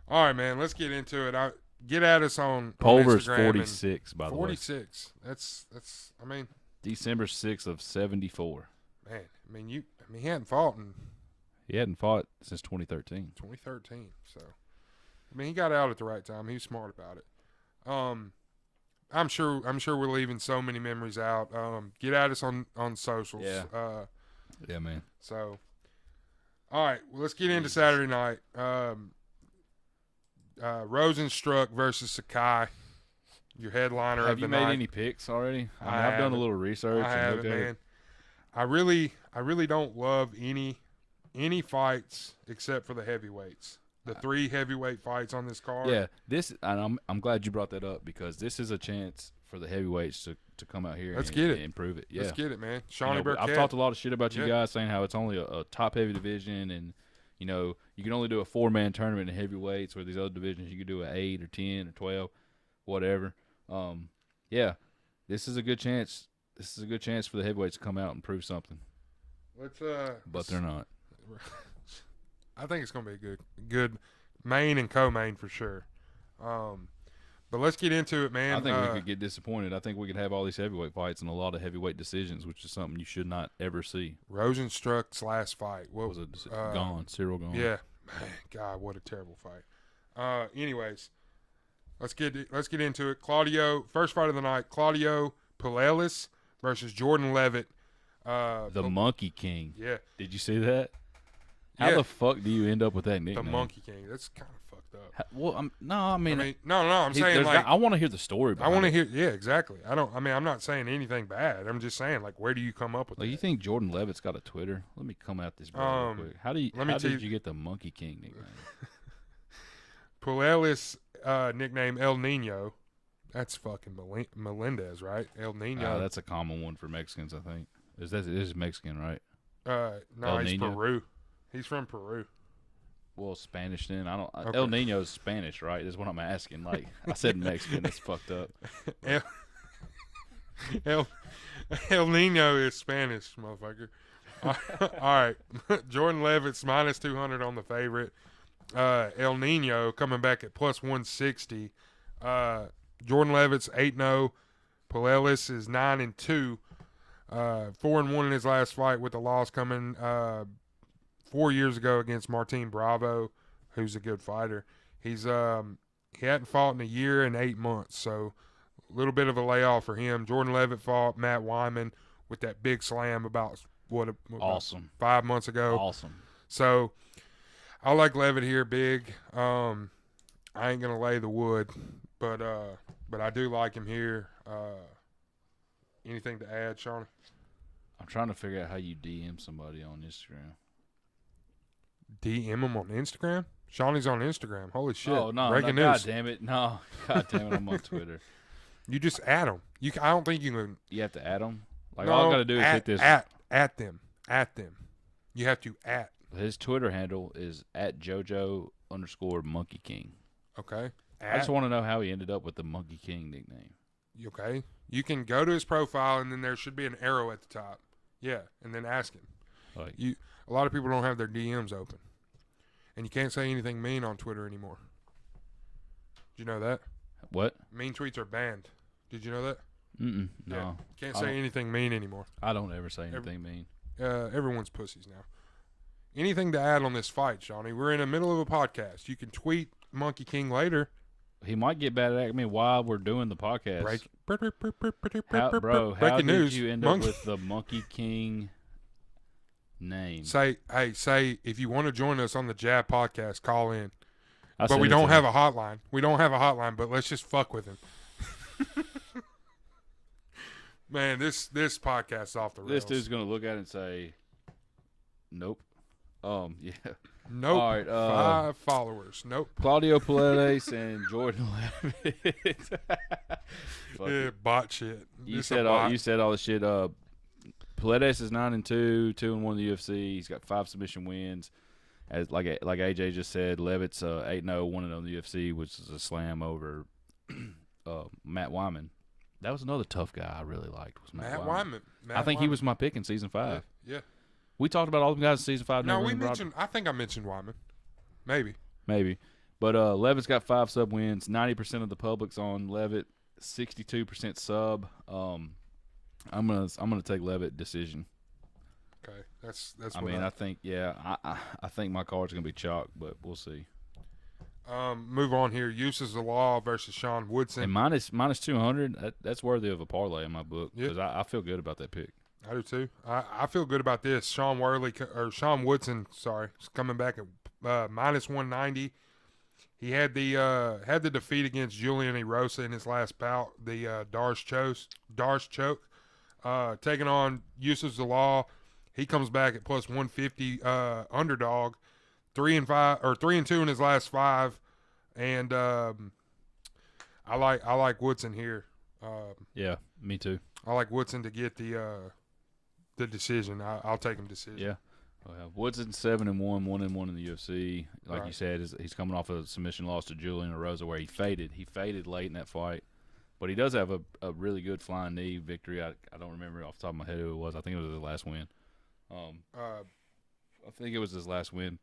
All right, man. Let's get into it. Get at us on Pulver's Instagram 46, by the way. 46. That's. I mean, December 6th of 74. Man, he hadn't fought in. He hadn't fought since 2013. 2013. So, I mean, he got out at the right time. He was smart about it. I'm sure we're leaving so many memories out. Get at us on socials. Yeah. Yeah, man. So, all right. Well, let's get into Saturday night. Rozenstruik versus Sakai. Your headliner Have of the you night. made any picks already? I've done a little research. I haven't, man. I really don't love any fights except for the heavyweights. The 3 heavyweight fights on this card. Yeah, and I'm glad you brought that up because this is a chance for the heavyweights to come out here and improve it. Yeah. Let's get it, man. Shawnee Burkett. I've talked a lot of shit about you guys saying how it's only a top heavy division and you can only do a 4-man tournament in heavyweights where these other divisions you could do an 8 or 10 or 12, whatever. Yeah, this is a good chance. This is a good chance for the heavyweights to come out and prove something. But they're not. I think it's going to be a good main and co-main for sure. But let's get into it, man. I think we could get disappointed. I think we could have all these heavyweight fights and a lot of heavyweight decisions, which is something you should not ever see. Rozenstruik's last fight. What was it? Cyril gone. Yeah. Man, God, what a terrible fight. Anyways, let's get into it. Claudio, first fight of the night, Claudio Pulelis versus Jordan Levitt. The Monkey King. Yeah. Did you see that? How the fuck do you end up with that nickname? The Monkey King. That's kind of fucked up. I'm saying like I want to hear the story. I want to hear. Yeah, exactly. I'm not saying anything bad. I'm just saying like, where do you come up with that? You think Jordan Levitt's got a Twitter? Let me come at this real quick. How did you get the Monkey King nickname? Pulelis nickname El Nino. That's fucking Melendez, right? El Nino. That's a common one for Mexicans, I think. It is Mexican, right? No, he's Peru. He's from Peru. Well, Spanish then. Okay. El Nino is Spanish, right? That's what I'm asking. Like I said, Mexican. That's fucked up. El Nino is Spanish, motherfucker. All right, Jordan Levitt's minus 200 on the favorite. El Nino coming back at plus 160. Jordan Levitt's 8-0. Pulelis is 9-2. 4-1 in his last fight, with the loss coming 4 years ago against Martin Bravo, who's a good fighter. He hadn't fought in a year and 8 months, so a little bit of a layoff for him. Jordan Levitt fought Matt Wyman with that big slam about awesome 5 months ago. Awesome. So I like Levitt here big. I ain't gonna lay the wood, but I do like him here. Anything to add, Shawnee? I'm trying to figure out how you DM somebody on Instagram. DM him on Instagram? Shawnee's on Instagram. Holy shit. Oh, no. Breaking news. God damn it. No. God damn it. I'm on Twitter. You just add him. I don't think you can. You have to add them? Like, all I got to do is hit this. At them. You have to at. His Twitter handle is @JoJo_Monkey King. Okay. I just want to know how he ended up with the Monkey King nickname. Okay. You can go to his profile, and then there should be an arrow at the top. Yeah, and then ask him. Like, a lot of people don't have their DMs open. And you can't say anything mean on Twitter anymore. Did you know that? What? Mean tweets are banned. Did you know that? No. Yeah. Can't say anything mean anymore. I don't ever say anything mean. Everyone's pussies now. Anything to add on this fight, Shawnee? We're in the middle of a podcast. You can tweet Monkey King later. He might get bad at me while we're doing the podcast. How did news. You end up with the Monkey King name? Say if you want to join us on the Jab podcast, call in. But we don't have a hotline. But let's just fuck with him. Man, this podcast's off the rails. This dude's gonna look at it and say, "Nope." Yeah. Nope. All right, 5 followers. Nope. Claudio Pulelis and Jordan Levitt. Yeah, bot shit. You said all the shit. Pulelis is 9-2, 2-1 in the UFC. He's got 5 submission wins. As like AJ just said, Levitt's 8-0, 1-0 in the UFC, which is a slam over Matt Wyman. That was another tough guy I really liked. Was Matt Wyman. I think he was my pick in season 5. Yeah. We talked about all the guys in season 5. No, I think I mentioned Wyman. Maybe. But Levitt's got 5 sub wins. 90% of the public's on Levitt. 62% sub. I'm gonna take Levitt decision. Okay, that's. I think I think my card's gonna be chalk, but we'll see. Move on here. Uses the Law versus Sean Woodson. And minus 200. That's worthy of a parlay in my book because I feel good about that pick. I do too. I feel good about this. Sean Woodson, is coming back at minus 190. He had the defeat against Julian Erosa in his last bout, the Darce choke. Taking on Uses the Law. He comes back at plus 150 underdog. 3-2 in his last 5, and I like Woodson here. Yeah, me too. I like Woodson to get the decision. I'll take him decision. Yeah. Woodson's 7-1, 1-1 in the UFC. Like you said, he's coming off a submission loss to Julian Erosa where he faded. He faded late in that fight, but he does have a really good flying knee victory. I don't remember off the top of my head who it was. I think it was his last win. I think it was his last win.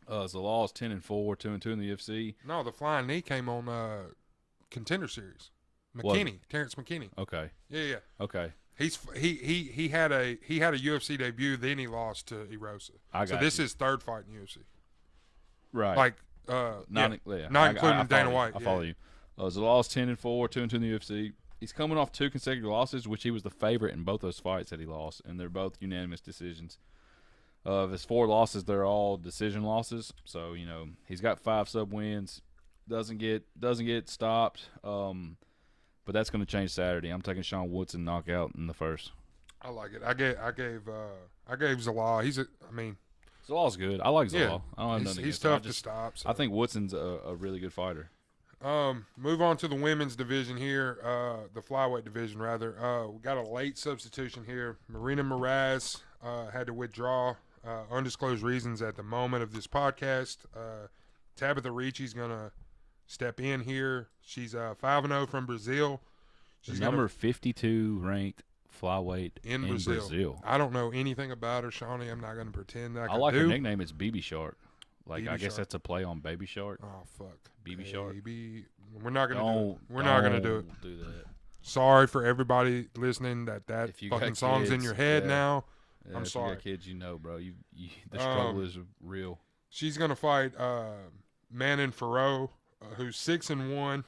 Zalal is 10-4, 2-2 in the UFC. No, the flying knee came on Contender Series. Terrence McKinney. Okay. Yeah. Okay. He had a UFC debut, then he lost to Erosa. So this is his 3rd fight in UFC. Right. Like not including Dana White. I follow you. Zalal's 10-4, 2-2 in the UFC. He's coming off 2 consecutive losses, which he was the favorite in both those fights that he lost, and they're both unanimous decisions. Of his 4 losses, they're all decision losses. So he's got 5 sub wins. Doesn't get stopped. But that's going to change Saturday. I'm taking Sean Woodson knockout in the first. I like it. I gave Zalal. Zalaw's good. I like Zalal. Yeah, I don't have nothing. He's tough to stop. So. I think Woodson's a really good fighter. Move on to the women's division here, the flyweight division rather. We got a late substitution here. Marina Moraz had to withdraw, undisclosed reasons at the moment of this podcast. Tabitha Ricci's gonna step in here. She's 5-0 from Brazil. She's number 52 ranked flyweight in Brazil. I don't know anything about her, Shawnee. I'm not going to pretend that I like her nickname. It's BB Shark. Like, I guess that's a play on Baby Shark. Oh, fuck. BB Shark. We're not going to do it. We're not going to do it. Do that. Sorry for everybody listening that fucking song's in your head now. Yeah, I'm sorry. If you got kids, bro. The struggle is real. She's going to fight Manon Farrow, who's 6-1.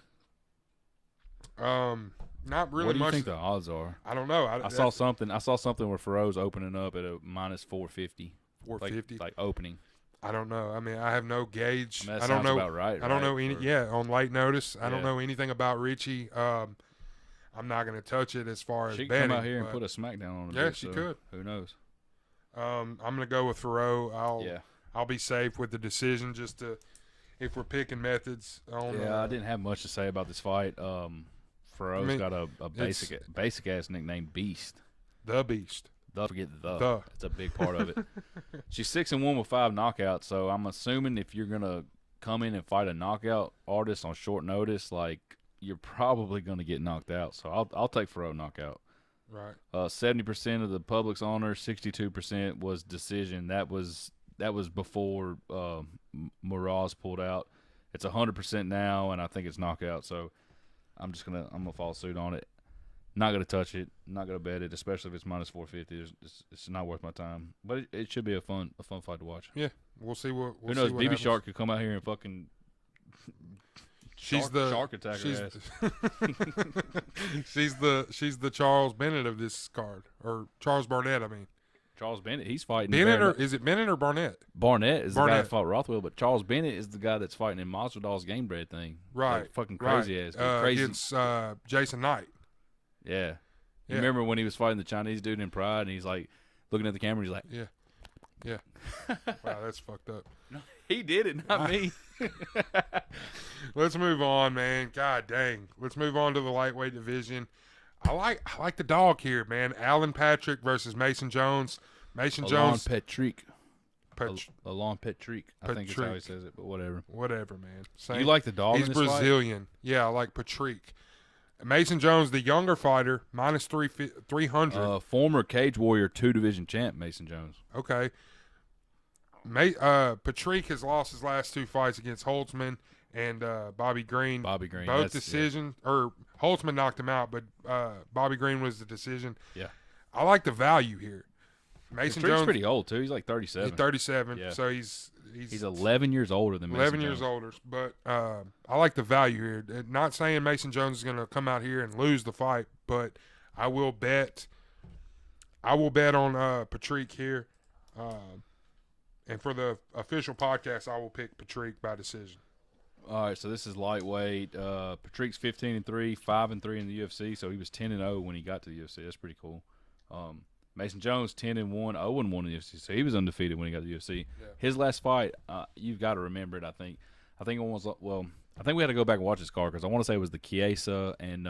Not really much. What do you think the odds are? I don't know. I saw something where Farrow's opening up at a minus 450. 450? Like opening. I don't know. I mean, I have no gauge. I don't know. About right, I don't know any. On late notice. I don't Yeah. know anything about Ricci. I'm not going to touch it as far as she could betting. come out here and put a smackdown on her. Yeah, she could. Who knows? I'm going to go with Farrow. I'll be safe with the decision just to, if we're picking methods. I didn't have much to say about this fight. Farrow's got a basic ass nickname, Beast. The Beast. Forget the. It's a big part of it. She's 6-1 with 5 knockouts. So I'm assuming if you're gonna come in and fight a knockout artist on short notice, like you're probably gonna get knocked out. So I'll take Farrow knockout. Right. 70% of the public's on her. 62% was decision. That was before Moraz pulled out. It's 100% now, and I think it's knockout. So I'm gonna follow suit on it. Not gonna touch it. Not gonna bet it, especially if it's minus 450. It's not worth my time. But it should be a fun fight to watch. Yeah, we'll see what. Who knows? BB Shark could come out here and fucking. Shark attack her ass. she's the Charles Bennett of this card, or Charles Barnett. I mean. Charles Bennett, he's fighting. Is it Bennett or Barnett? Barnett is the guy that fought Rothwell, but Charles Bennett is the guy that's fighting in Masvidal's game bread thing. Right. Like, fucking crazy ass. Crazy. Against Jason Knight. Yeah. You remember when he was fighting the Chinese dude in Pride, and he's like looking at the camera, and he's like, Yeah. Wow, that's fucked up. No, he did it, not me. Let's move on, man. God dang. Let's move on to the lightweight division. I like the dog here, man. Alan Patrick versus Mason Jones. Alon Petrick. Alon Petrick. I think it's how he says it, but whatever. Whatever, man. Same. You like the dog? He's in this Brazilian. Fight? Yeah, I like Patrick. Mason Jones, the younger fighter, minus 300. Former Cage Warrior 2 division champ, Mason Jones. Okay. Patrick has lost his last 2 fights against Holtzman and Bobby Green. Both decision. Or Holtzman knocked him out, but Bobby Green was the decision. Yeah. I like the value here. Mason Patrick's Jones pretty old too. He's like 37. He's 37. Yeah. So he's 11 years older than Mason 11 Jones. years older. But I like the value here. Not saying Mason Jones is going to come out here and lose the fight, but I will bet on Patrick here. And for the official podcast, I will pick Patrick by decision. All right, so this is lightweight. Patrick's 15-3, 5-3 in the UFC. So he was 10-0 when he got to the UFC. That's pretty cool. Mason Jones 10-1, 0-1 in the UFC. So he was undefeated when he got to the UFC. Yeah. His last fight, you've got to remember it. I think it was I think we had to go back and watch this card because I want to say it was the Chiesa and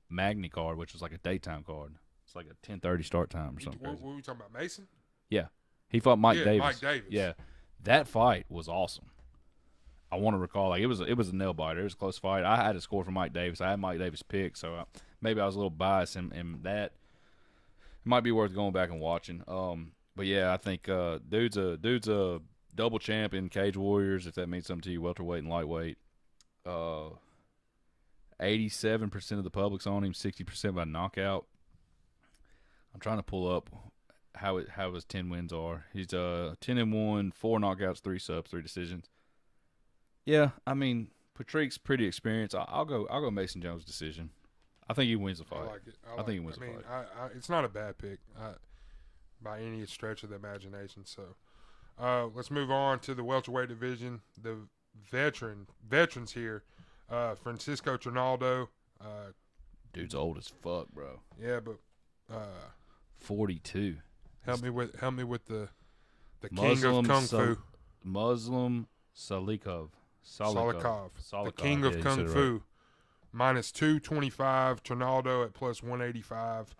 Magny card, which was like a daytime card. It's like a 10:30 start time or something. What were we talking about, Mason? Yeah, he fought Mike Davis. Mike Davis. Yeah, that fight was awesome. I want to recall, like it was a nail biter. It was a close fight. I had a score for Mike Davis. I had Mike Davis picked, so maybe I was a little biased in that. It might be worth going back and watching. But yeah, I think dude's a double champ in Cage Warriors, if that means something to you, welterweight and lightweight. 87% of the public's on him, 60% by knockout. I'm trying to pull up how his 10 wins are. He's 10-1, 4 knockouts, 3 subs, 3 decisions. Yeah, I mean Patrick's pretty experienced. I'll go Mason Jones decision. I think he wins the I fight. like it. I think he wins the fight. It's not a bad pick by any stretch of the imagination. So let's move on to the welterweight division. The veterans here, Francisco Trinaldo. Dude's old as fuck, bro. Yeah, but 42. Help me with the Muslim king of kung fu. Muslim Salikov. The king of kung fu. Right. Minus 225. Trinaldo at plus 185.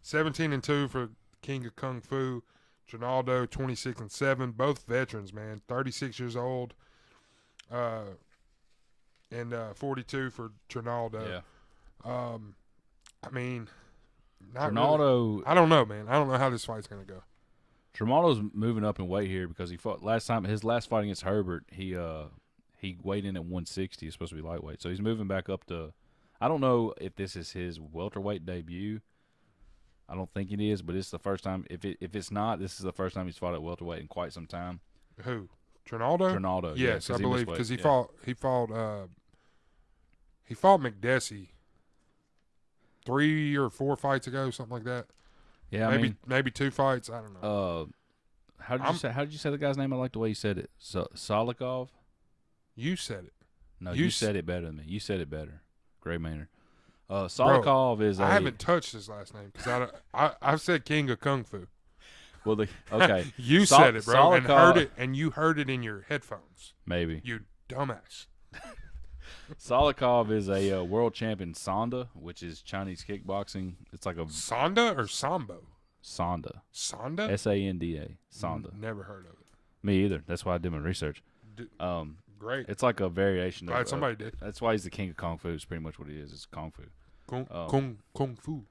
17-2 for king of kung fu. Trinaldo 26-7. Both veterans, man. 36 years old. And 42 for Trinaldo. Yeah. I mean, not Trinaldo. Really. I don't know, man. I don't know how this fight's gonna go. Trinaldo's moving up in weight here because he fought his last fight against Herbert. He weighed in at 160. It's supposed to be lightweight, so he's moving back up to. I don't know if this is his welterweight debut. I don't think it is, but it's the first time. If it's not, this is the first time he's fought at welterweight in quite some time. Who? Trinaldo? Trinaldo. Yes, yeah, I believe because he fought McDessie 3 or 4 fights ago, something like that. Yeah, maybe 2 fights. I don't know. How did you say the guy's name? I like the way you said it. Salikov. You said it. No, you said it better than me. You said it better. Gray Maynard. Salikov is. I haven't touched his last name because I've said king of kung fu. Well, okay. You said it, bro, and you heard it in your headphones. Maybe. You dumbass. Salikov is a world champion Sanda, which is Chinese kickboxing. It's like a Sanda or Sambo? Sanda. Sanda? Sanda. Sanda. Never heard of it. Me either. That's why I did my research. Great. It's like a variation. Glad somebody did. That's why he's the king of kung fu. Is pretty much what he is. It's kung fu. Kung fu.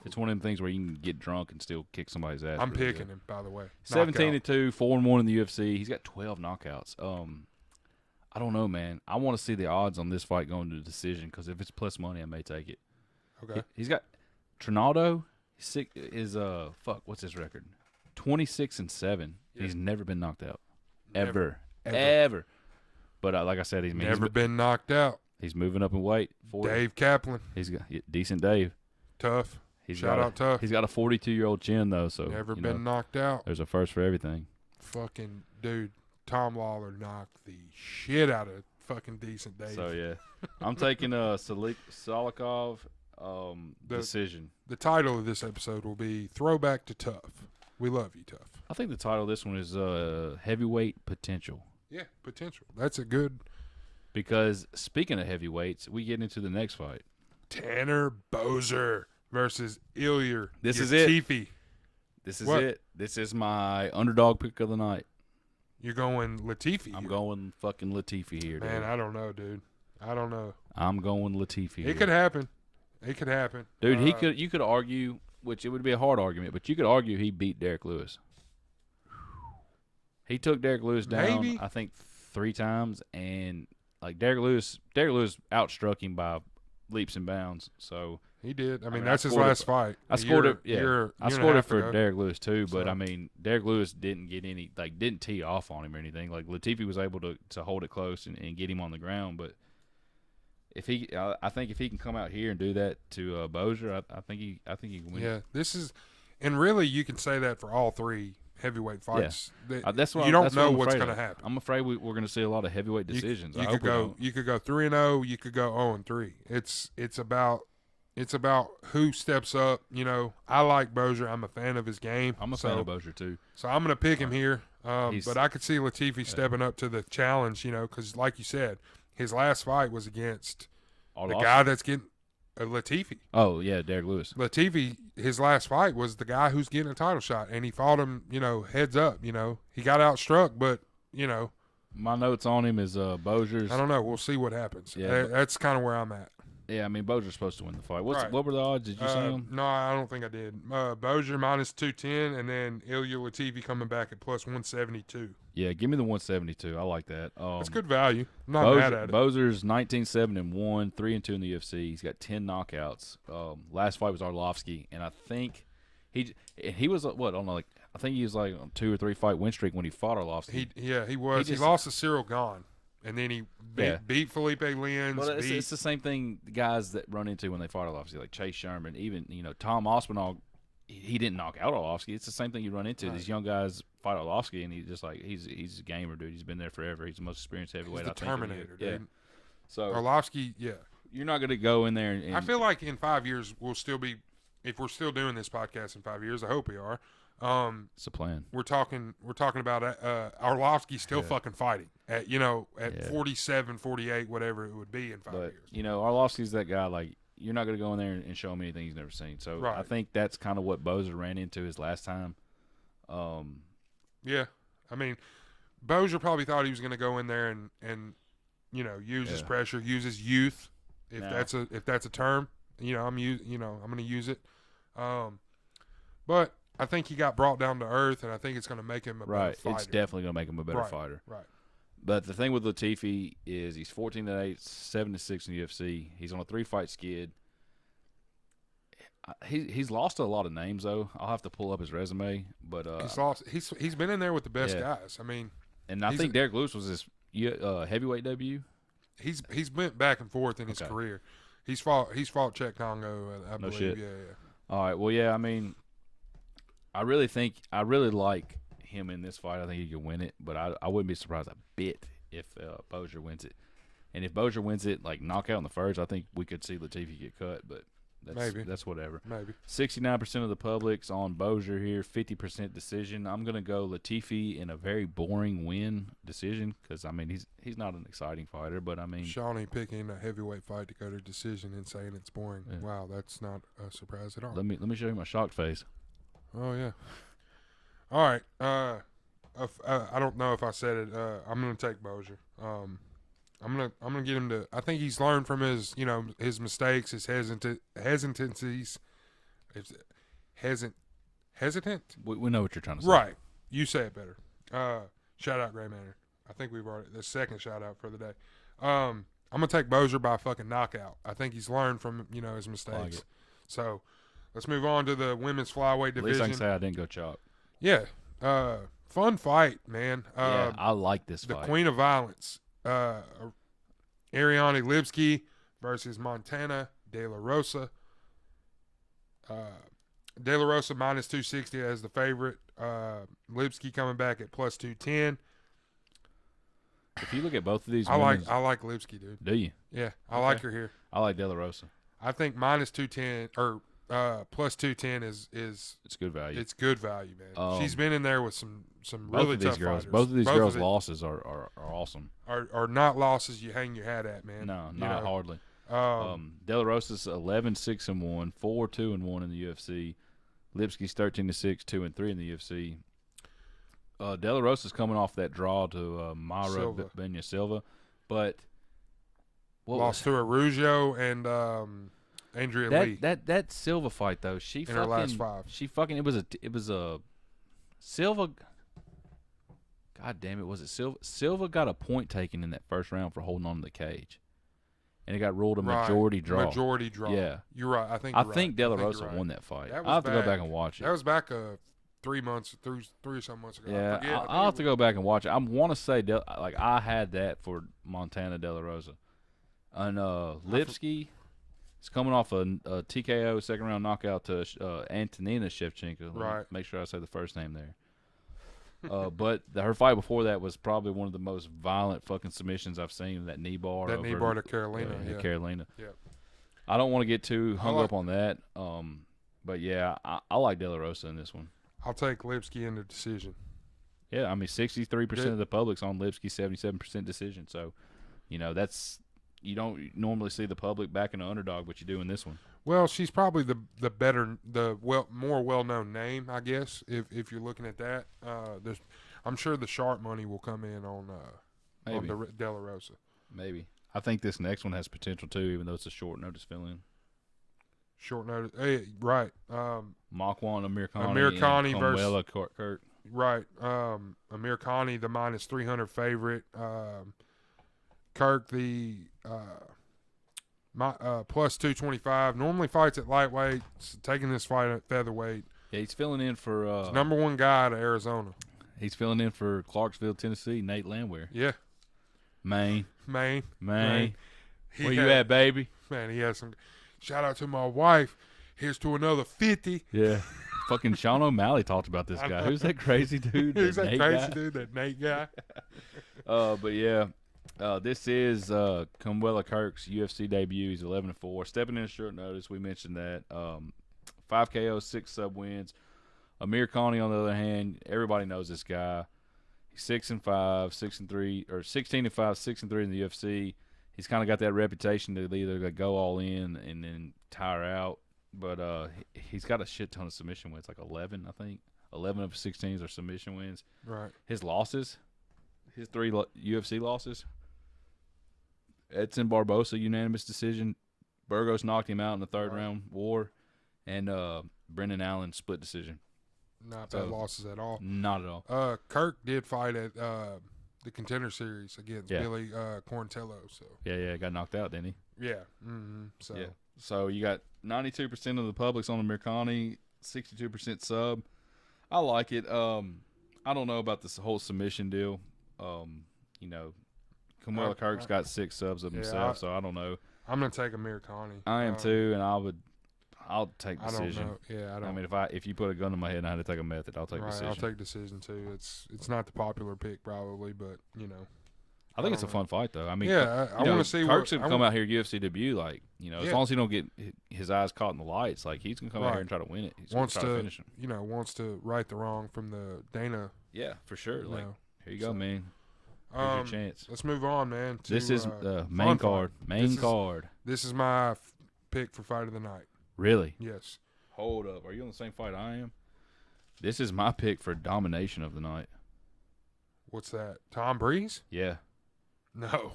It's one of them things where you can get drunk and still kick somebody's ass. I'm picking him, by the way. 17-2, 4-1 in the UFC. He's got 12 knockouts. I don't know, man. I want to see the odds on this fight going to the decision because if it's plus money, I may take it. Okay. He's got Trinaldo. What's his record? 26-7. Yeah. He's never been knocked out, ever. But like I said, he's never been knocked out. He's moving up in weight. 40. Dave Kaplan. He's got decent Dave. Tough. Shout out Tough. He's got a 42-year-old chin though, so never been knocked out. There's a first for everything. Fucking dude, Tom Lawler knocked the shit out of fucking decent Dave. So yeah, I'm taking Salikov decision. The title of this episode will be Throwback to Tough. We love you, Tough. I think the title of this one is Heavyweight Potential. Yeah, potential. That's a good. Because speaking of heavyweights, we get into the next fight. Tanner Boser versus Ilir. This is it. This is it. This is my underdog pick of the night. You're going Latifi. I'm going fucking Latifi here, dude. Man, I don't know, dude. I don't know. I'm going Latifi here. It could happen. Dude, you could argue, which it would be a hard argument, but you could argue he beat Derek Lewis. He took Derek Lewis down, I think, 3 times, and like Derek Lewis outstruck him by leaps and bounds. So he did. I mean that's his last fight. I scored it. Yeah, I scored it for Derek Lewis too. But I mean, Derek Lewis didn't get any, didn't tee off on him or anything. Like Latifi was able to hold it close and get him on the ground. But I think if he can come out here and do that to Boser, I think he can win. Yeah, this is, and really you can say that for all 3 heavyweight fights. Yeah. That's what you don't know what's going to happen. I'm afraid we're going to see a lot of heavyweight decisions. You could go 3-0. You could go 0-3. It's about who steps up. You know, I like Boser. I'm a fan of his game. I'm a fan of Boser too. So I'm going to pick him here. But I could see Latifi stepping up to the challenge. You know, because like you said, his last fight was against the guy that's getting. Latifi. Oh, yeah, Derek Lewis. Latifi, his last fight was the guy who's getting a title shot, and he fought him, heads up. He got outstruck, but, My notes on him is Boser's. I don't know. We'll see what happens. Yeah, that's kind of where I'm at. Yeah, I mean, Boser's supposed to win the fight. What were the odds? Did you say them? No, I don't think I did. Boser minus 210, and then Ilir Latifi coming back at plus 172. Yeah, give me the 172. I like that. That's good value. I'm not mad at it. Boser's 19-7-1, 3-2 in the UFC. He's got 10 knockouts. Last fight was Arlovsky, and I think he was what? I don't know, I think he was like on 2 or 3 fight win streak when he fought Arlovsky. He was. He lost to Cyril Gahn. And then he Yeah. beat Felipe Lins. Well, it's the same thing the guys that run into when they fight Arlovsky, like Chase Sherman, even Tom Aspinall. He didn't knock out Arlovsky. It's the same thing you run into. Right. These young guys fight Arlovsky, and he's just like he's a gamer, dude. He's been there forever. He's the most experienced heavyweight. He's the Terminator, dude. Yeah. So Arlovsky, yeah. You're not going to go in there and I feel like in 5 years we'll still be, if we're still doing this podcast in 5 years, I hope we are. It's a plan. We're talking about Arlovsky still fucking fighting at 47, 48, whatever it would be in 5 years. Arlovsky's that guy. Like you're not going to go in there and show him anything he's never seen. So right. I think that's kind of what Bozer ran into his last time. Yeah, I mean, Bozer probably thought he was going to go in there and use his pressure, use his youth, if that's a term. I'm going to use it. But I think he got brought down to earth, and I think it's going to make him a better fighter. It's definitely going to make him a better fighter. Right. But the thing with Latifi is he's 14-8, 7-6 in the UFC. He's on a 3-fight skid. He's lost a lot of names though. I'll have to pull up his resume, but he's lost. He's been in there with the best guys. I mean, and I think Derek Lewis was his heavyweight debut. He's went back and forth in his career. He's fought Czech Congo, I believe. No shit. Yeah. All right. Well, yeah. I mean, I really like him in this fight. I think he could win it, but I wouldn't be surprised a bit if Bozier wins it. And if Bozier wins it, like knockout in the first, I think we could see Latifi get cut, but that's whatever. Maybe 69% of the public's on Bozier here, 50% decision. I'm gonna go Latifi in a very boring win decision because I mean he's not an exciting fighter, but I mean Shawnee picking a heavyweight fight to go to decision and saying it's boring. Yeah. Wow, that's not a surprise at all. Let me show you my shocked face. Oh yeah. All right. I don't know if I said it. I'm gonna take Bozier. I'm gonna get him to. I think he's learned from his mistakes, his hesitancies. Hesitant. We know what you're trying to say. Right. You say it better. Shout out Gray Manor. I think we've already the second shout out for the day. I'm gonna take Bozier by fucking knockout. I think he's learned from his mistakes. Like it. So let's move on to the women's flyweight division. At least I can say I didn't go chalk. Yeah. Fun fight, man. Yeah, I like this fight. The Queen of Violence. Ariane Lipski versus Montana De La Rosa. De La Rosa minus 260 as the favorite. Lipski coming back at plus 210. If you look at both of these, I like Lipski, dude. Do you? Yeah, I like her here. I like De La Rosa. I think minus 210 or plus 210 is it's good value. It's good value, man. She's been in there with some really tough fighters. Both of these girls' losses are awesome. Are not losses you hang your hat at, man. No, not hardly. De La Rosa's 11-6-1, 4-2-1 in the UFC. Lipski's 13-6, 2-3 in the UFC. De La Rosa's coming off that draw to Mayra Benya Silva, but lost to Araujo and Andrea Lee. That Silva fight though, her last 5. It was a Silva. God damn it, was it Silva? Silva got a point taken in that first round for holding on to the cage, and it got ruled a majority draw. Majority draw. Yeah, you're right. I think De La Rosa won that fight. I'll have to go back and watch it. That was back 3 or some months ago. Yeah, I'll have to go back and watch it. I want to say I had that for Montana De La Rosa, and Lipski. He's coming off a TKO second round knockout to Antonina Shevchenko. Right. Make sure I say the first name there. But her fight before that was probably one of the most violent fucking submissions I've seen. That knee bar. That knee bar to Carolina. Yeah. Carolina. Yeah. I don't want to get too hung up on that. But yeah, I like De La Rosa in this one. I'll take Lipski in the decision. Yeah, I mean 63% of the public's on Lipski, 77% decision. So, that's. You don't normally see the public backing an underdog, but you do in this one. Well, she's probably the more well-known name, I guess. If you're looking at that, I'm sure the sharp money will come in on the De La Rosa. Maybe. I think this next one has potential too, even though it's a short notice fill-in. Short notice, right? Makwan Amir Khani versus Kurt. Right. Amir Khani, the minus 300 favorite. Kirk, the plus 225. Normally fights at lightweight. Taking this fight at featherweight. Yeah, he's filling in for number 1 guy out of Arizona. He's filling in for Clarksville, Tennessee, Nate Landwehr. Yeah. Maine. Maine. Where you at, baby? Man, he has some. Shout out to my wife. Here's to another 50. Yeah. Fucking Sean O'Malley talked about this guy. Who's that crazy dude? Who's that crazy guy? dude? That Nate guy. But yeah, this is Kumwella Kirk's UFC debut. He's 11-4, stepping in short notice. We mentioned that. 5 KOs, 6 sub wins. Amir Khani, on the other hand, everybody knows this guy. He's 6-5, 6-3, or 16-5, 6-3 in the UFC. He's kind of got that reputation to either go all in and then tire out. But he's got a shit ton of submission wins, like 11, I think. 11 of 16 are submission wins. Right. His losses, his 3 UFC losses, Edson Barbosa, unanimous decision. Burgos knocked him out in the third round war. And Brendan Allen, split decision. Not bad losses at all. Not at all. Kirk did fight at the Contender Series against Billy Corntello. So Yeah, got knocked out, didn't he? Yeah. Mm-hmm. So yeah. So you got 92% of the public's on Amir Khani, 62% sub. I like it. I don't know about this whole submission deal. Kumwella Kirk's got 6 subs of himself, so I don't know. I'm gonna take Amir Khani. I am too, and I'll take decision. I don't know. Yeah, I don't. I mean, if you put a gun to my head and I had to take a method, I'll take decision. I'll take decision too. It's not the popular pick probably, but I think it's a fun fight though. I mean, I want to see Kirk's gonna come out here UFC debut, as long as he don't get his eyes caught in the lights, like he's gonna come out here and try to win it. He's wants gonna try to finish him. Wants to right the wrong from the Dana. Yeah, for sure. Here you go, man. Here's your chance. Let's move on, man. This is the main card. This is my pick for fight of the night. Really? Yes. Hold up. Are you on the same fight I am? This is my pick for domination of the night. What's that? Tom Breeze? Yeah. No.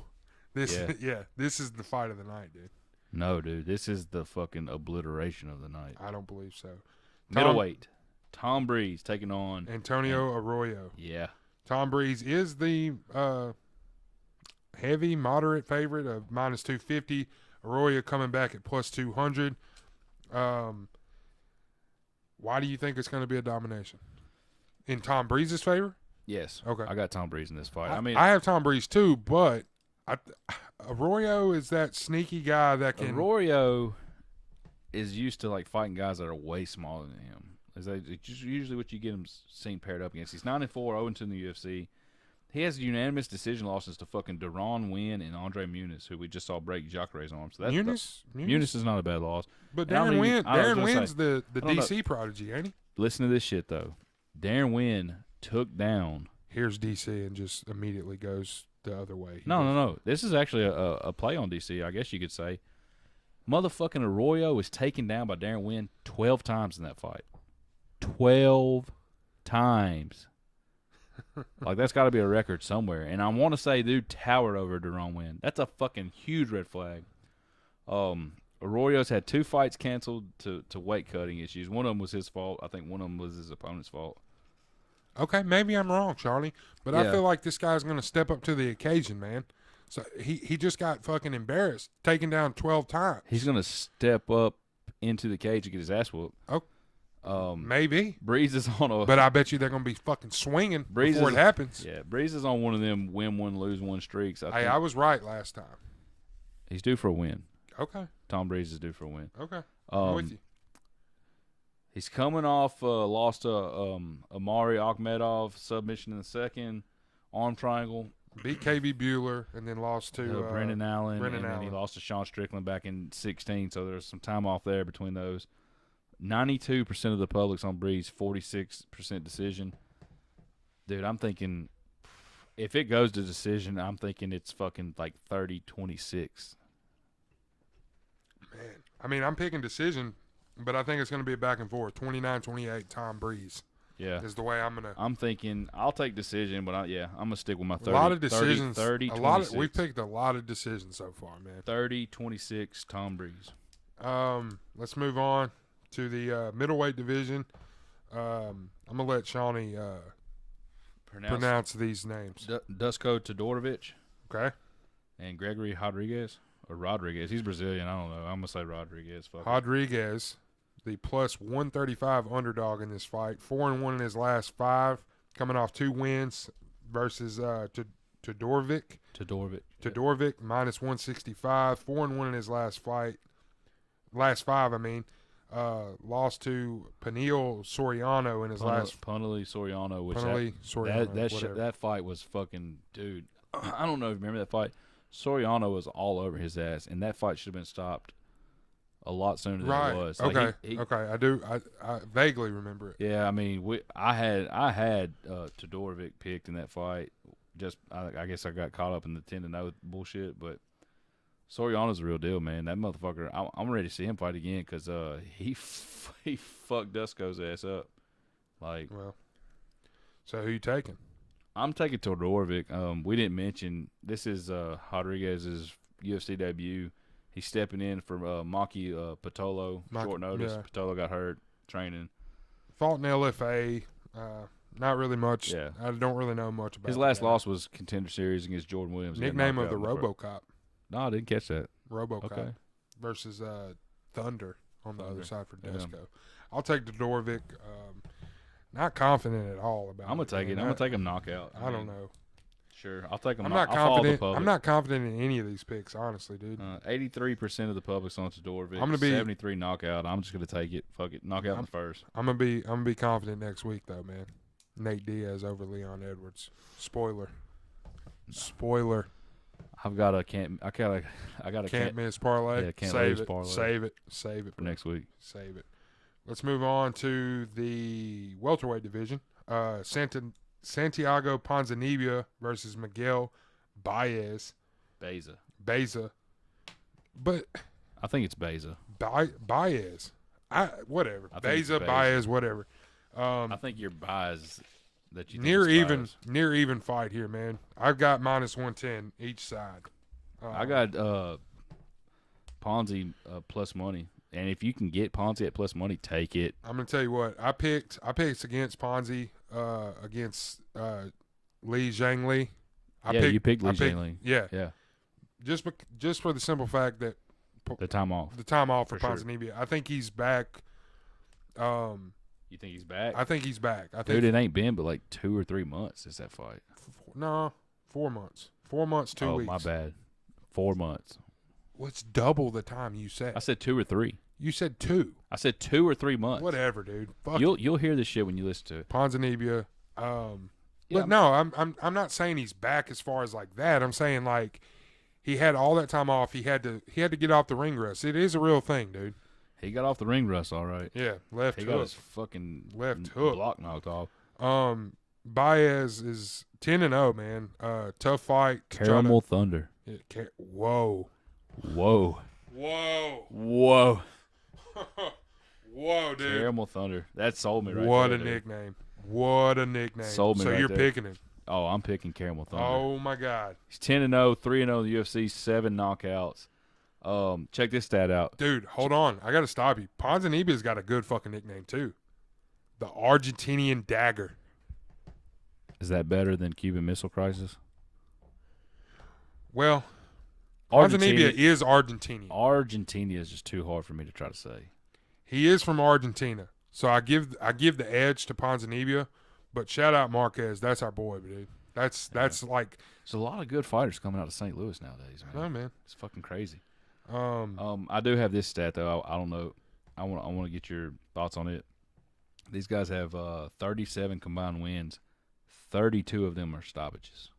This is the fight of the night, dude. No, dude. This is the fucking obliteration of the night. I don't believe so. Middleweight. Tom Breeze taking on Antonio Arroyo. Yeah. Tom Breeze is the heavy, moderate favorite of minus 250. Arroyo coming back at plus 200. Why do you think it's going to be a domination? In Tom Breeze's favor? Yes. Okay. I got Tom Breeze in this fight. I have Tom Breeze too, but Arroyo is that sneaky guy that can. Arroyo is used to fighting guys that are way smaller than him. It's usually what you get him seen paired up against. He's 9-4, 0-2 in the UFC. He has unanimous decision losses to fucking Deron Wynn and Andre Muniz, who we just saw break Jacare's arm. So Muniz is not a bad loss. But Darren Wynn's the DC prodigy, ain't he? Listen to this shit though. Darren Wynn took down. Here's DC and just immediately goes the other way. No. This is actually a play on DC, I guess you could say. Motherfucking Arroyo was taken down by Darren Wynn 12 times in that fight. 12 times. That's got to be a record somewhere. And I want to say, dude, towered over Deron Wynn. That's a fucking huge red flag. Arroyo's had 2 fights canceled to weight cutting issues. One of them was his fault. I think one of them was his opponent's fault. Okay, maybe I'm wrong, Charlie. But I feel like this guy's going to step up to the occasion, man. So he just got fucking embarrassed, taken down 12 times. He's going to step up into the cage and get his ass whooped. Oh. Maybe Breeze is on a, but I bet you they're gonna be fucking swinging before it happens. Yeah, Breeze is on one of them win one lose one streaks. I was right last time. He's due for a win. Okay, Tom Breeze is due for a win. Okay, I'm with you. He's coming off lost to Amari Akhmedov submission in the second arm triangle. Beat KB Bueller and then lost to Brendan Allen. Then he lost to Sean Strickland back in 2016. So there's some time off there between those. 92% of the public's on Breeze, 46% decision. Dude, I'm thinking if it goes to decision, I'm thinking it's fucking 30-26. Man, I mean, I'm picking decision, but I think it's going to be a back and forth. 29-28, Tom Breeze. Yeah. Is the way I'm going to. I'm thinking I'll take decision, but I'm going to stick with my 30. A lot of decisions. 30-26. We picked a lot of decisions so far, man. 30-26, Tom Breeze. Let's move on to the middleweight division. I'm going to let Shawnee pronounce these names. Dusko Todorovic. Okay. And Gregory Rodriguez. Or Rodriguez. He's Brazilian. I don't know. I'm going to say Rodriguez. Rodriguez, the plus 135 underdog in this fight. 4-1 in his last 5. Coming off 2 wins versus Todorovic. Todorovic minus 165. 4-1 in his last fight. Last five, I mean. Lost to Peniel Soriano in his last. Punley Soriano, which Soriano, that fight was fucking, dude. I don't know if you remember that fight. Soriano was all over his ass, and that fight should have been stopped a lot sooner than it was. Like okay. I do. I vaguely remember it. Yeah, I mean, I had Todorovic picked in that fight. Just I guess I got caught up in the 10-0 bullshit, but Soriano's a real deal, man. That motherfucker. I'm ready to see him fight again because he fucked Dusko's ass up. Like, well, so who you taking? I'm taking Todorovic. We didn't mention this is Rodriguez's UFC debut. He's stepping in for Maki Patolo. Short notice. Yeah. Patolo got hurt training. Fought in LFA. Not really much. Yeah. I don't really know much about his last loss was Contender Series against Jordan Williams. Nickname of the RoboCop. No, I didn't catch that. RoboCop versus Thunder on the other side for Dusko. Yeah. I'll take Todorovic. Not confident at all about. I'm gonna take it. I'm gonna take him knockout. I don't know. Sure, I'll take him. I'm not confident. I'm not confident in any of these picks, honestly, dude. 83% of the public's on Todorovic. I'm gonna be 73 knockout. I'm just gonna take it. Fuck it, knockout in the first. I'm gonna be confident next week though, man. Nate Diaz over Leon Edwards. Spoiler. I got a can't miss parlay. Yeah, can't lose parlay. Save it for next week. Save it. Let's move on to the welterweight division. Santiago Ponzinibbio versus Miguel Baez. Beza. But I think it's Beza. Baez. Whatever. Beza, Baez, whatever. I think your Baez that you near even fight here, man. I've got minus 110 each side. I got Ponzi plus money. And if you can get Ponzi at plus money, take it. I'm gonna tell you what I picked against Ponzi against Li Zhangli. You picked Li Zhangli. Yeah. Just for the simple fact that the time off for Ponzinibbio. Sure. I think he's back. You think he's back? I think he's back. Dude, it ain't been but like 2 or 3 months since that fight. No, 4 months. 4 months, 2 weeks. Oh, my bad. 4 months. Well, it's double the time you said. I said 2 or 3. You said 2. I said 2 or 3 months. Whatever, dude. Fuck you'll hear this shit when you listen to it. Ponzinibbio. But no, I'm not saying he's back as far as like that. I'm saying like he had all that time off. He had to get off the ring rust. It is a real thing, dude. He got off the ring rust, all right. Yeah, left hook. He got his fucking left hook block knocked off. Baez is 10-0, man. Tough fight. Caramel Thunder. Whoa, dude. Caramel Thunder. That sold me right what there. What a nickname. Sold me so right you're there. picking him. Oh, I'm picking Caramel Thunder. Oh, my God. He's 10-0, 3-0 in the UFC, 7 knockouts. Check this stat out. Dude, hold on. I got to stop you. Ponzinibbio's got a good fucking nickname, too. The Argentinian Dagger. Is that better than Cuban Missile Crisis? Well, Ponzinibbio is Argentinian. Argentina is just too hard for me to try to say. He is from Argentina. So I give the edge to Ponzinibbio, but shout out Marquez. That's our boy, dude. That's like there's a lot of good fighters coming out of St. Louis nowadays, man. Oh, man. It's fucking crazy. I do have this stat though. I don't know. I want to get your thoughts on it. These guys have 37 combined wins. 32 of them are stoppages.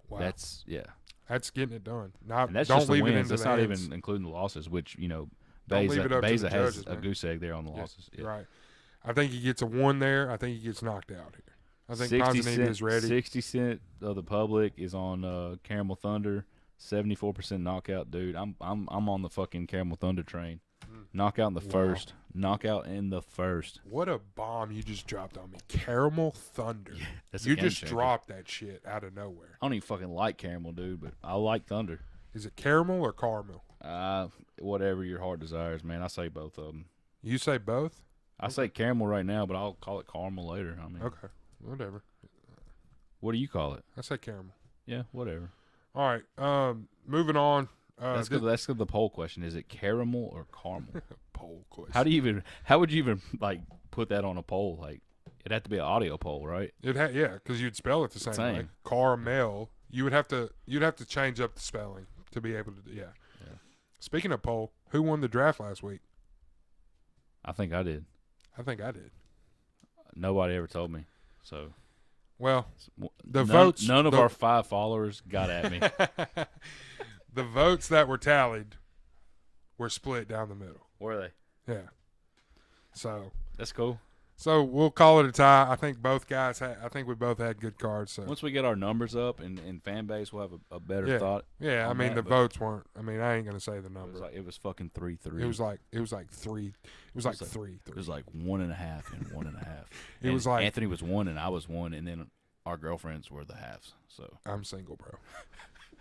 Wow. That's getting it done. That's don't just the leave wins. it into That's the not hands. even including the losses, which Beza has judges, a goose egg there on the losses. Yeah. Right. I think he gets a 1 there. I think he gets knocked out here. I think Ponzinibbio is ready. 60% of the public is on Caramel Thunder. 74% knockout, dude. I'm on the fucking Caramel Thunder train. Knockout in the first. Knockout in the first. What a bomb you just dropped on me. Caramel Thunder. Yeah, you just dropped that shit out of nowhere. I don't even fucking like caramel, dude, but I like Thunder. Is it caramel or caramel? Whatever your heart desires, man. I say both of them. You say both? I say caramel right now, but I'll call it caramel later. I mean, okay, whatever. What do you call it? I say caramel. Yeah, whatever. All right, moving on. That's the poll question. Is it caramel or caramel? Poll question. How would you even like put that on a poll? Like, It'd have to be an audio poll, right? Yeah, because you'd spell it the same way. Carmel. You'd have to change up the spelling to be able to do. Yeah. Speaking of poll, who won the draft last week? I think I did. I think I did. Nobody ever told me. So, well, votes. None of our 5 followers got at me. The votes that were tallied were split down the middle. Were they? Yeah. So that's cool. So we'll call it a tie. I think both guys I think we both had good cards. So once we get our numbers up and fan base, we'll have a better thought. Yeah, I mean the votes weren't. I mean I ain't gonna say the number. It was fucking 3-3. It was like 3. It was like 3. It was like 1.5 and 1.5. It was like Anthony was 1 and I was 1, and then our girlfriends were the halves. So I'm single, bro.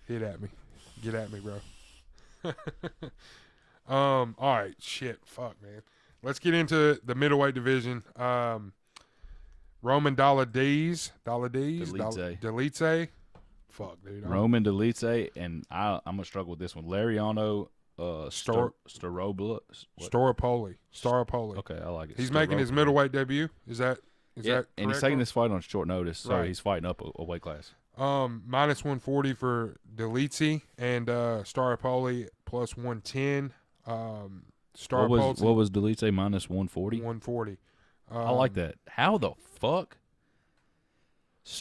Get at me, bro. All right, shit, fuck, man. Let's get into the middleweight division. Roman Dolidze. Fuck, dude. Roman Dolidze, and I'm going to struggle with this one. Lariano Staropoli. Okay, I like it. He's making his middleweight debut. Is that correct? And he's taking this fight on short notice, so he's fighting up a weight class. Minus 140 for Dolidze, and Staropoli plus 110. What was Dolidze minus 140? 140. I like that. How the fuck?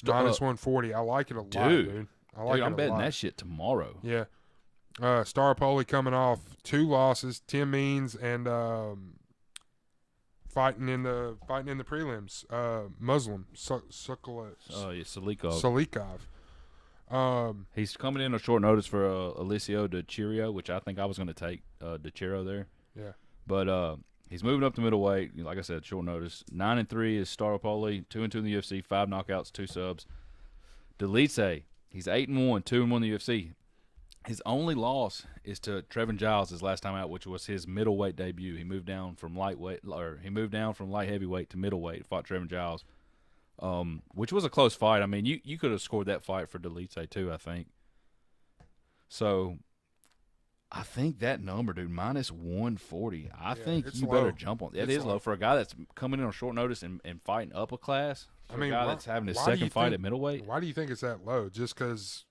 Minus 140. I like it a lot, dude. I'm betting that shit tomorrow. Yeah. Staropoli coming off 2 losses, Tim Means, and fighting in the prelims. Muslim Salikov. He's coming in on short notice for Alicio De Chirio, which I think I was going to take De Chiro there. Yeah. But he's moving up to middleweight. Like I said, short notice. 9-3 is Staropoli. 2-2 in the UFC. 5 knockouts, 2 subs. Dolidze, he's 8-1, 2-1 in the UFC. His only loss is to Trevin Giles his last time out, which was his middleweight debut. He moved down from light heavyweight to middleweight. Fought Trevin Giles, which was a close fight. I mean, you could have scored that fight for Dolidze too, I think. So I think that number, dude, minus 140. I think you better jump on. It is low for a guy that's coming in on short notice and fighting up a class. For a guy that's having his second fight at middleweight. Why do you think it's that low? Just because,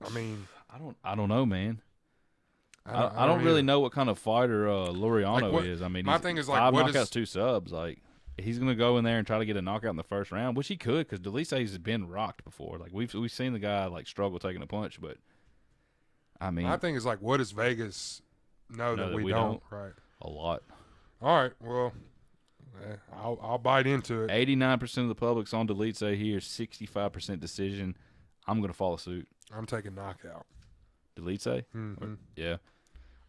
I mean, I don't know, man. I don't really know what kind of fighter Loriano is. I mean, my thing is like 5 knockouts, 2 subs. Like he's gonna go in there and try to get a knockout in the first round, which he could, because Dolidze has been rocked before. Like we've seen the guy like struggle taking a punch, but. I mean, my thing is like, what does Vegas know that we don't? Right. A lot. All right. Well, I'll bite into it. 89% of the public's on Dolidze here. 65% decision. I'm gonna follow suit. I'm taking knockout. Dolidze. Mm-hmm. Yeah.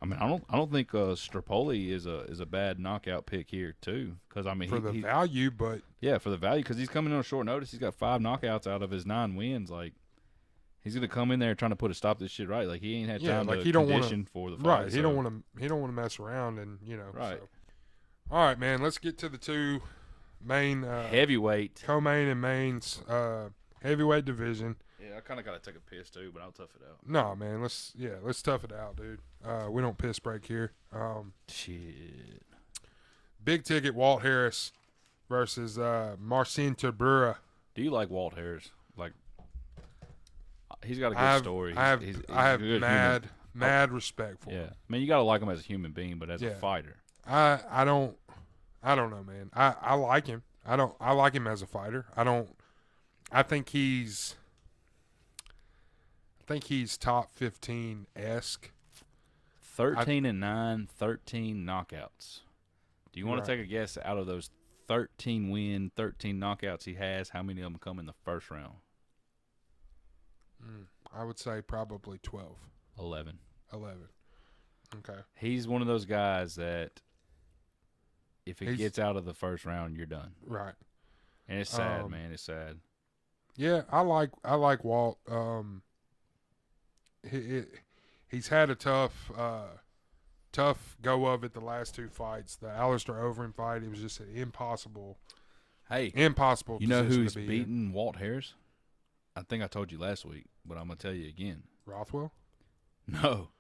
I mean, I don't think Staropoli is a bad knockout pick here too. Because I mean, for the value, but yeah, for the value, because he's coming in on short notice. He's got 5 knockouts out of his 9 wins. Like. He's gonna come in there trying to put a stop to this shit right. Like he ain't had time to condition for the fight. Right. He don't want to mess around, and Right. So. All right, man. Let's get to the 2 main heavyweight co-main and mains heavyweight division. Yeah, I kind of gotta take a piss too, but I'll tough it out. No, man. Let's tough it out, dude. We don't piss break here. Shit. Big ticket Walt Harris versus Marcin Tybura. Do you like Walt Harris? Like. He's got a good story. I have mad respect for him. I mean, you got to like him as a human being, but as a fighter, I don't know, man. I like him. I like him as a fighter. I think he's top 15-esque. 13-9, 13 knockouts. Do you want to take a guess out of those 13 knockouts he has? How many of them come in the first round? I would say probably 12. 11. Okay. He's one of those guys that if it gets out of the first round, you're done. Right. And it's sad, man. It's sad. Yeah, I like Walt. He's had a tough go of it the last 2 fights. The Alistair Overeem fight, it was just an impossible. Impossible. You know who's beaten Walt Harris? I think I told you last week, but I'm going to tell you again. Rothwell? No.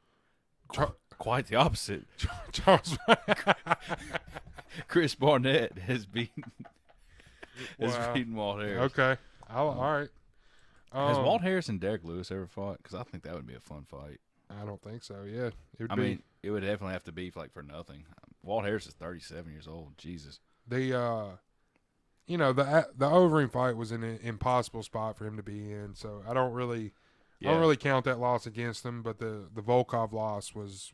Quite the opposite. Charles. Chris Barnett has beaten is Wow. beating Walt Harris. Okay. All right. Has Walt Harris and Derek Lewis ever fought? Because I think that would be a fun fight. I don't think so. Yeah, it would I be. mean, it would definitely have to be for nothing. Walt Harris is 37 years old. Jesus. The the Overeem fight was an impossible spot for him to be in, so I don't really count that loss against him. But the Volkov loss was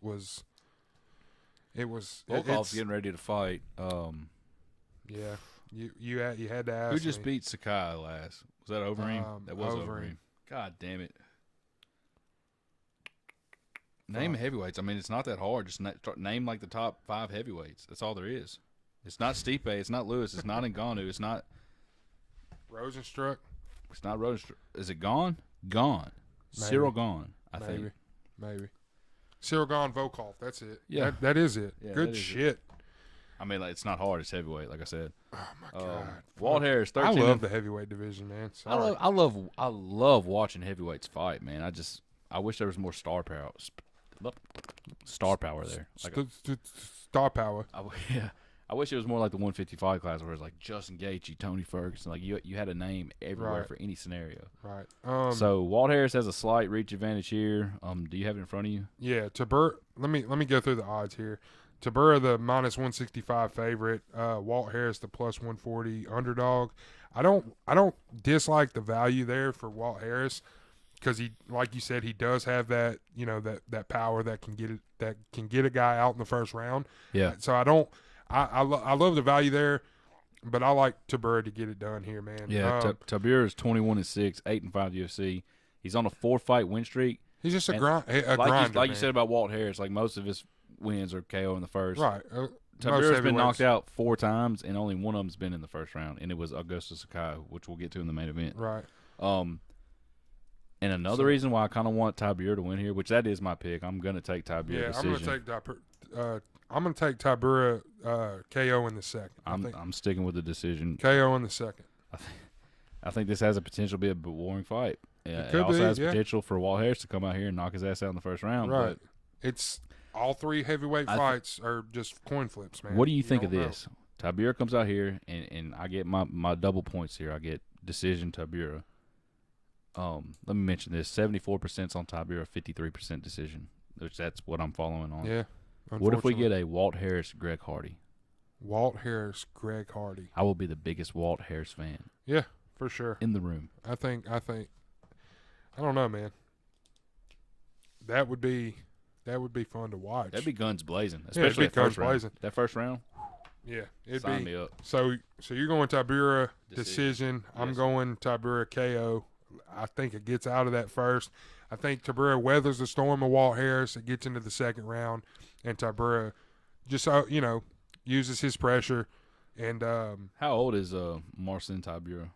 Volkov's getting ready to fight. Yeah, you had to ask. Who just me. beat Sakai last? Was that Overeem? That was Overeem. Overeem. God damn it. Name heavyweights. I mean, it's not that hard. Just name like the top 5 heavyweights. That's all there is. It's not Stipe. It's not Lewis. It's not Ngannou. It's not Rozenstruik. It's not Rozenstruik. Is it gone? Gone. Maybe. Cyril gone. I think. Maybe. Cyril gone Volkov. That's it. Yeah. That is it. Yeah, Good that is shit. I mean, it's not hard. It's heavyweight, like I said. Oh my god. Walt Harris, 13. I love the heavyweight division, man. Sorry. I love watching heavyweights fight, man. I wish there was more star power. Star power there. Star power. I wish it was more like the 155 class where it's like Justin Gaethje, Tony Ferguson. Like you had a name everywhere Right. for any scenario. Right. So Walt Harris has a slight reach advantage here. Do you have it in front of you? Yeah, Tabura. Let me go through the odds here. Tabura, the minus 165 favorite. Walt Harris, the plus 140 underdog. I don't dislike the value there for Walt Harris because he, like you said, he does have that that power that can get a guy out in the first round. Yeah. So I don't. I love the value there, but I like Tabura to get it done here, man. Yeah. Tabura is 21-6, 8-5 UFC. He's on a 4-fight win streak. He's just a like grinder. Like you said about Walt Harris, like most of his wins are KO in the first. Right. Tabura's been knocked out 4 times, and only one of them's been in the first round, and it was Augusto Sakai, which we'll get to in the main event. Right. And another reason why I kind of want Tabura to win here, which that is my pick, I'm going to take Tabura decision. I'm going to take Tabura KO in the second. I'm sticking with the decision. KO in the second. I think this has a potential to be a boring fight. It could also be, has yeah. potential for Walt Harris to come out here and knock his ass out in the first round. Right. But It's all 3 heavyweight fights are just coin flips, man. What do you think of don't know. this? Tabura comes out here, and I get my double points here. I get decision Tabura. Let me mention this: 74% on Tabura, 53% decision. Which that's what I'm following on. Yeah. What if we get a Walt Harris, Greg Hardy? Walt Harris, Greg Hardy. I will be the biggest Walt Harris fan. Yeah, for sure. In the room. I think. I don't know, man. That would be fun to watch. That'd be guns blazing, Yeah, especially it'd be guns round. blazing. That first round. Yeah, it'd Sign be. me up. So you're going Tabura decision. I'm Yes. going Tabura KO. I think it gets out of that first. I think Tabura weathers the storm of Walt Harris. It gets into the second round, and Tabura just uses his pressure. And How old is Marcin Tabura?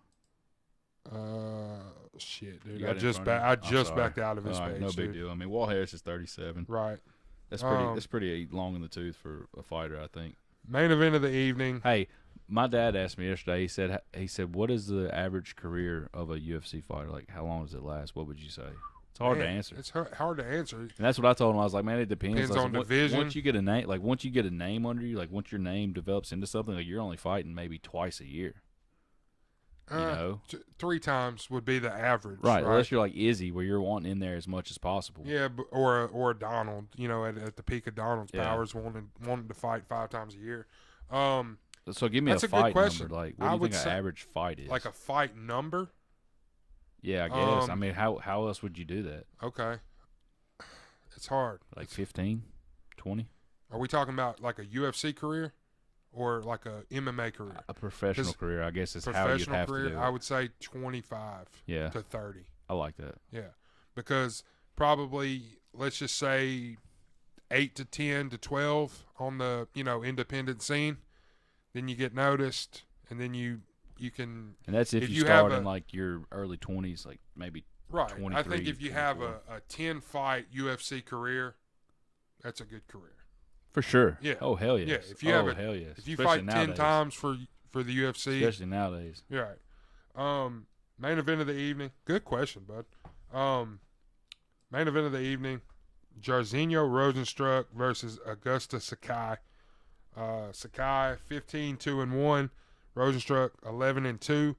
shit, dude. You got I it in just front of you? I'm sorry. backed out of his All right, page. no big dude. deal. I mean, Walt Harris is 37. Right. That's pretty long in the tooth for a fighter, I think. Main event of the evening. Hey, my dad asked me yesterday. He said, "What is the average career of a UFC fighter? Like, how long does it last? What would you say?" It's hard to answer. It's hard to answer. And that's what I told him. I was like, "Man, it depends. Depends Like, on division. Once you get a name, under you, like once your name develops into something, like you're only fighting maybe twice a year. You know, 3 times would be the average. right? Unless you're like Izzy, where you're wanting in there as much as possible. Yeah, or Donald. At the peak of Donald's powers, wanting to fight 5 times a year. So give me That's a a good fight question. number. Like, what do I you would think say- an average fight is? Like a fight number. Yeah, I guess. I mean, how else would you do that? Okay, it's hard. Like 15, 20? Are we talking about like a UFC career, or like a MMA career? A professional career, I guess, is how you'd Professional have career, to do it. I would say 25 Yeah, to 30. I like that. Yeah, because probably let's just say 8 to 10 to 12 on the independent scene. Then you get noticed, and then you can. And that's if you have start in like your early 20s, like maybe Right. 23, I think if you have 24. a 10-fight UFC career, that's a good career. For sure. Yeah. Oh, hell yes. Yeah, if you have hell yes. If you Especially fight 10 nowadays. times for the UFC, Especially nowadays. you're right. Main event of the evening. Good question, bud. Main event of the evening: Jairzinho Rozenstruik versus Augusto Sakai. Sakai 15-2-1. Rozenstruik 11-2.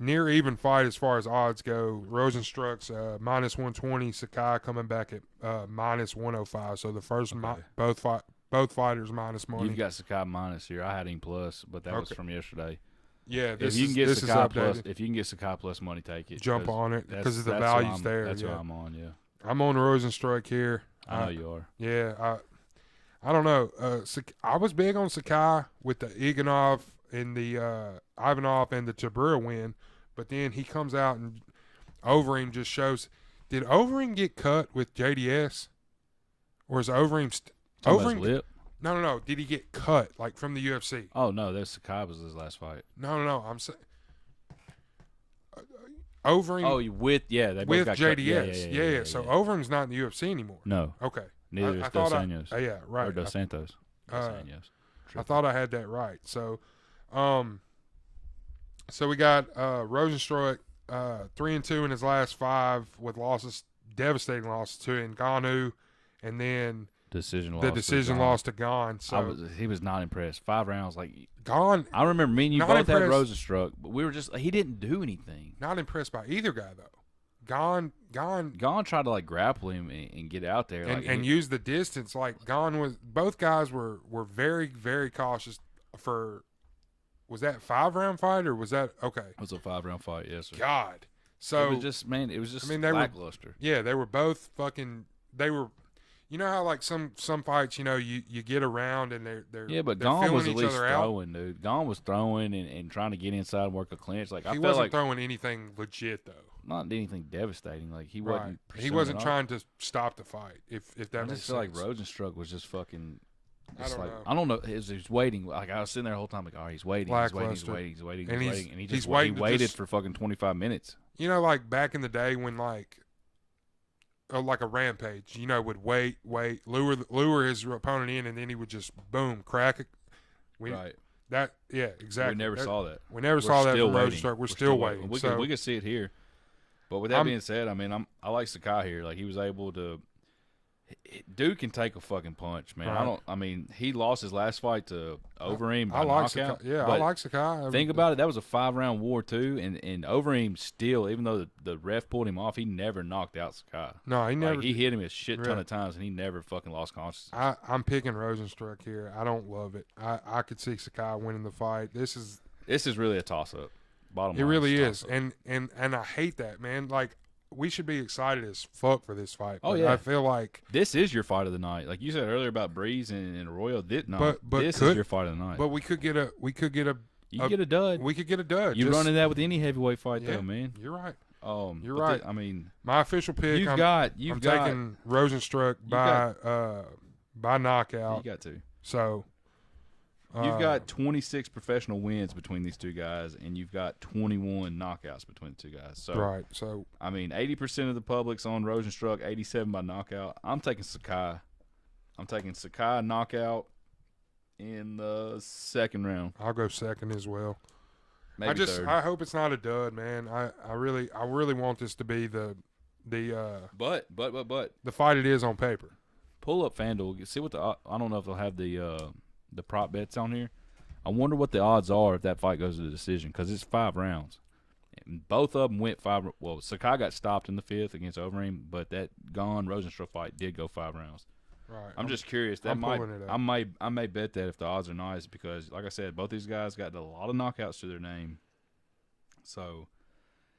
Near even fight as far as odds go. Rozenstruik's -120. Sakai coming back at -105. So the first both fighters minus money. You've got Sakai minus here. I had him plus, but that was from yesterday. Yeah, If you can get Sakai plus money, take it. Jump on it because the value's there. That's what I'm on. Yeah, I'm on Rozenstruik here. I know you are. Yeah, I don't know. I was big on Sakai with the Ivanov and the Tabura win, but then he comes out and Overeem just shows. Did Overeem get cut with JDS, or is Overeem? Overeem lip? No. Did he get cut like from the UFC? Oh no, that's Sakai was his last fight. No. I'm saying Overeem. Oh, with they both got JDS. Cut. Yeah. So Overeem's not in the UFC anymore. No. Okay. Neither is Dos Anjos. Yeah, right. Or Dos Santos. Dos Anjos. I thought I had that right. So, so we got Rozenstruik 3-2 in his last 5 with losses, devastating losses to Ngannou, and then the decision loss to Gane. So he was not impressed. 5 rounds, like Gane. I remember me and you both had Rozenstruik, but we were just he didn't do anything. Not impressed by either guy though. Gane tried to like grapple him and get out there and use the distance. Like both guys were very, very cautious for. Was that 5-round fight or was that okay? It was a 5-round fight, yes sir. God, so it was just lackluster. They were both fucking. They were, you know how like some fights, you get around and they're but Gane was at least throwing, dude. Gane was throwing and trying to get inside and work a clinch. Like he wasn't throwing anything legit though. Not anything devastating. Like he wasn't. Right. He wasn't trying to stop the fight. If that makes sense. I just feel like Rozenstruik was just fucking. I don't know. He was waiting. Like I was sitting there the whole time, like, all right, he's waiting, and he waited for fucking 25 minutes. You know, like back in the day when like a rampage, would wait, lure his opponent in, and then he would just boom crack it. Right. That exactly. We never saw that. We never saw that from Rozenstruik. We're still waiting. We can see it here. But with that being said, I mean, I like Sakai here. Like he was able to. Dude can take a fucking punch, man. Right. He lost his last fight to Overeem by knockout. Sakai. Yeah, I like Sakai. Think about it. That was a 5-round war too, and Overeem still, even though the ref pulled him off, he never knocked out Sakai. No, he never. He hit him a shit ton of times, and he never fucking lost consciousness. I'm picking Rozenstruik here. I don't love it. I could see Sakai winning the fight. This is really a toss up. Bottom line, it really is, and I hate that, man. Like. We should be excited as fuck for this fight. Oh yeah, I feel like this is your fight of the night. Like you said earlier about Breeze and Arroyo. This is your fight of the night. But we could get a. You can get a dud. We could get a dud. You're running that with any heavyweight fight, though, man. You're right. You're right. I mean, my official pick. I'm taking Rozenstruik by knockout. You got to. So. You've got 26 professional wins between these two guys, and you've got 21 knockouts between the two guys. So, right. So, I mean, 80% of the public's on Rozenstruik, 87 by knockout. I'm taking Sakai. Knockout in the second round. I'll go second as well. Maybe third. I hope it's not a dud, man. I really want this to be the But the fight it is on paper. Pull up FanDuel. See what I don't know if they'll have the prop bets on here. I wonder what the odds are if that fight goes to the decision because it's 5 rounds. And both of them went 5. Well, Sakai got stopped in the 5th against Overeem, but that Rozenstruik fight did go 5 rounds. Right. I'm just curious. I may bet that if the odds are nice because, like I said, both these guys got a lot of knockouts to their name. So,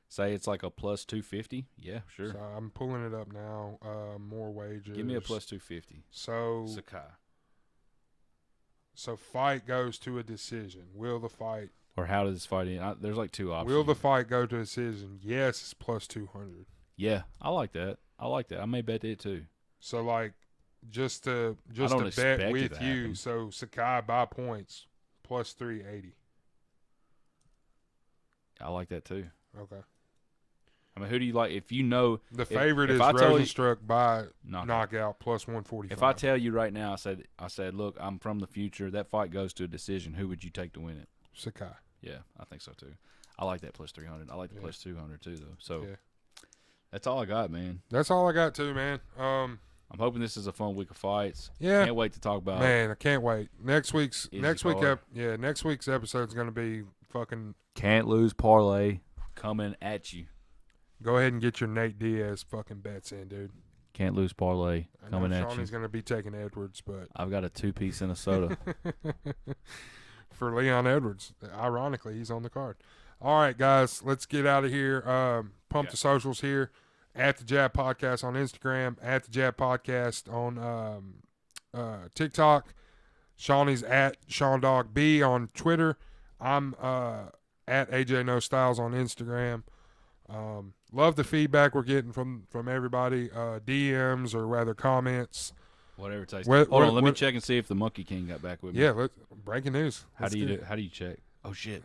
say it's like a plus 250. Yeah, sure. So I'm pulling it up now. More wages. Give me a plus 250. So Sakai. So fight goes to a decision. Will the fight or how does this fight end? There's like 2 options. Will the fight go to a decision? Yes, it's plus 200. Yeah, I like that. I may bet it too. So like just to bet with you. So Sakai by points plus 380. I like that too. Okay. I mean, who do you like? If you know the favorite is Rozenstruik by knockout plus 145. If I tell you right now, I said, look, I'm from the future. That fight goes to a decision. Who would you take to win it? Sakai. Yeah, I think so too. I like that plus 300. I like the plus 200 too, though. So that's all I got, man. That's all I got too, man. I'm hoping this is a fun week of fights. Yeah. Can't wait to talk about. Man, I can't wait. Next week's card. next week's episode is gonna be fucking. Can't lose parlay. Coming at you. Go ahead and get your Nate Diaz fucking bets in, dude. Can't lose parlay. Coming at you. Shawnee's gonna be taking Edwards, but I've got a 2-piece and a soda. for Leon Edwards, ironically, he's on the card. All right, guys, let's get out of here. Pump the socials here. At the Jab Podcast on Instagram. At the Jab Podcast on TikTok. Shawnee's at SeanDogB on Twitter. I'm at AJ No Styles on Instagram. Love the feedback we're getting from everybody. DMs or rather comments. Whatever it takes. Hold on, let me check and see if the Monkey King got back with me. Yeah, breaking news. How do you check? Oh shit.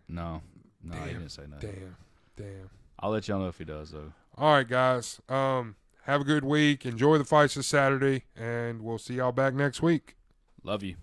No, he didn't say nothing. Damn. I'll let y'all know if he does though. All right, guys. Have a good week. Enjoy the fights this Saturday, and we'll see y'all back next week. Love you.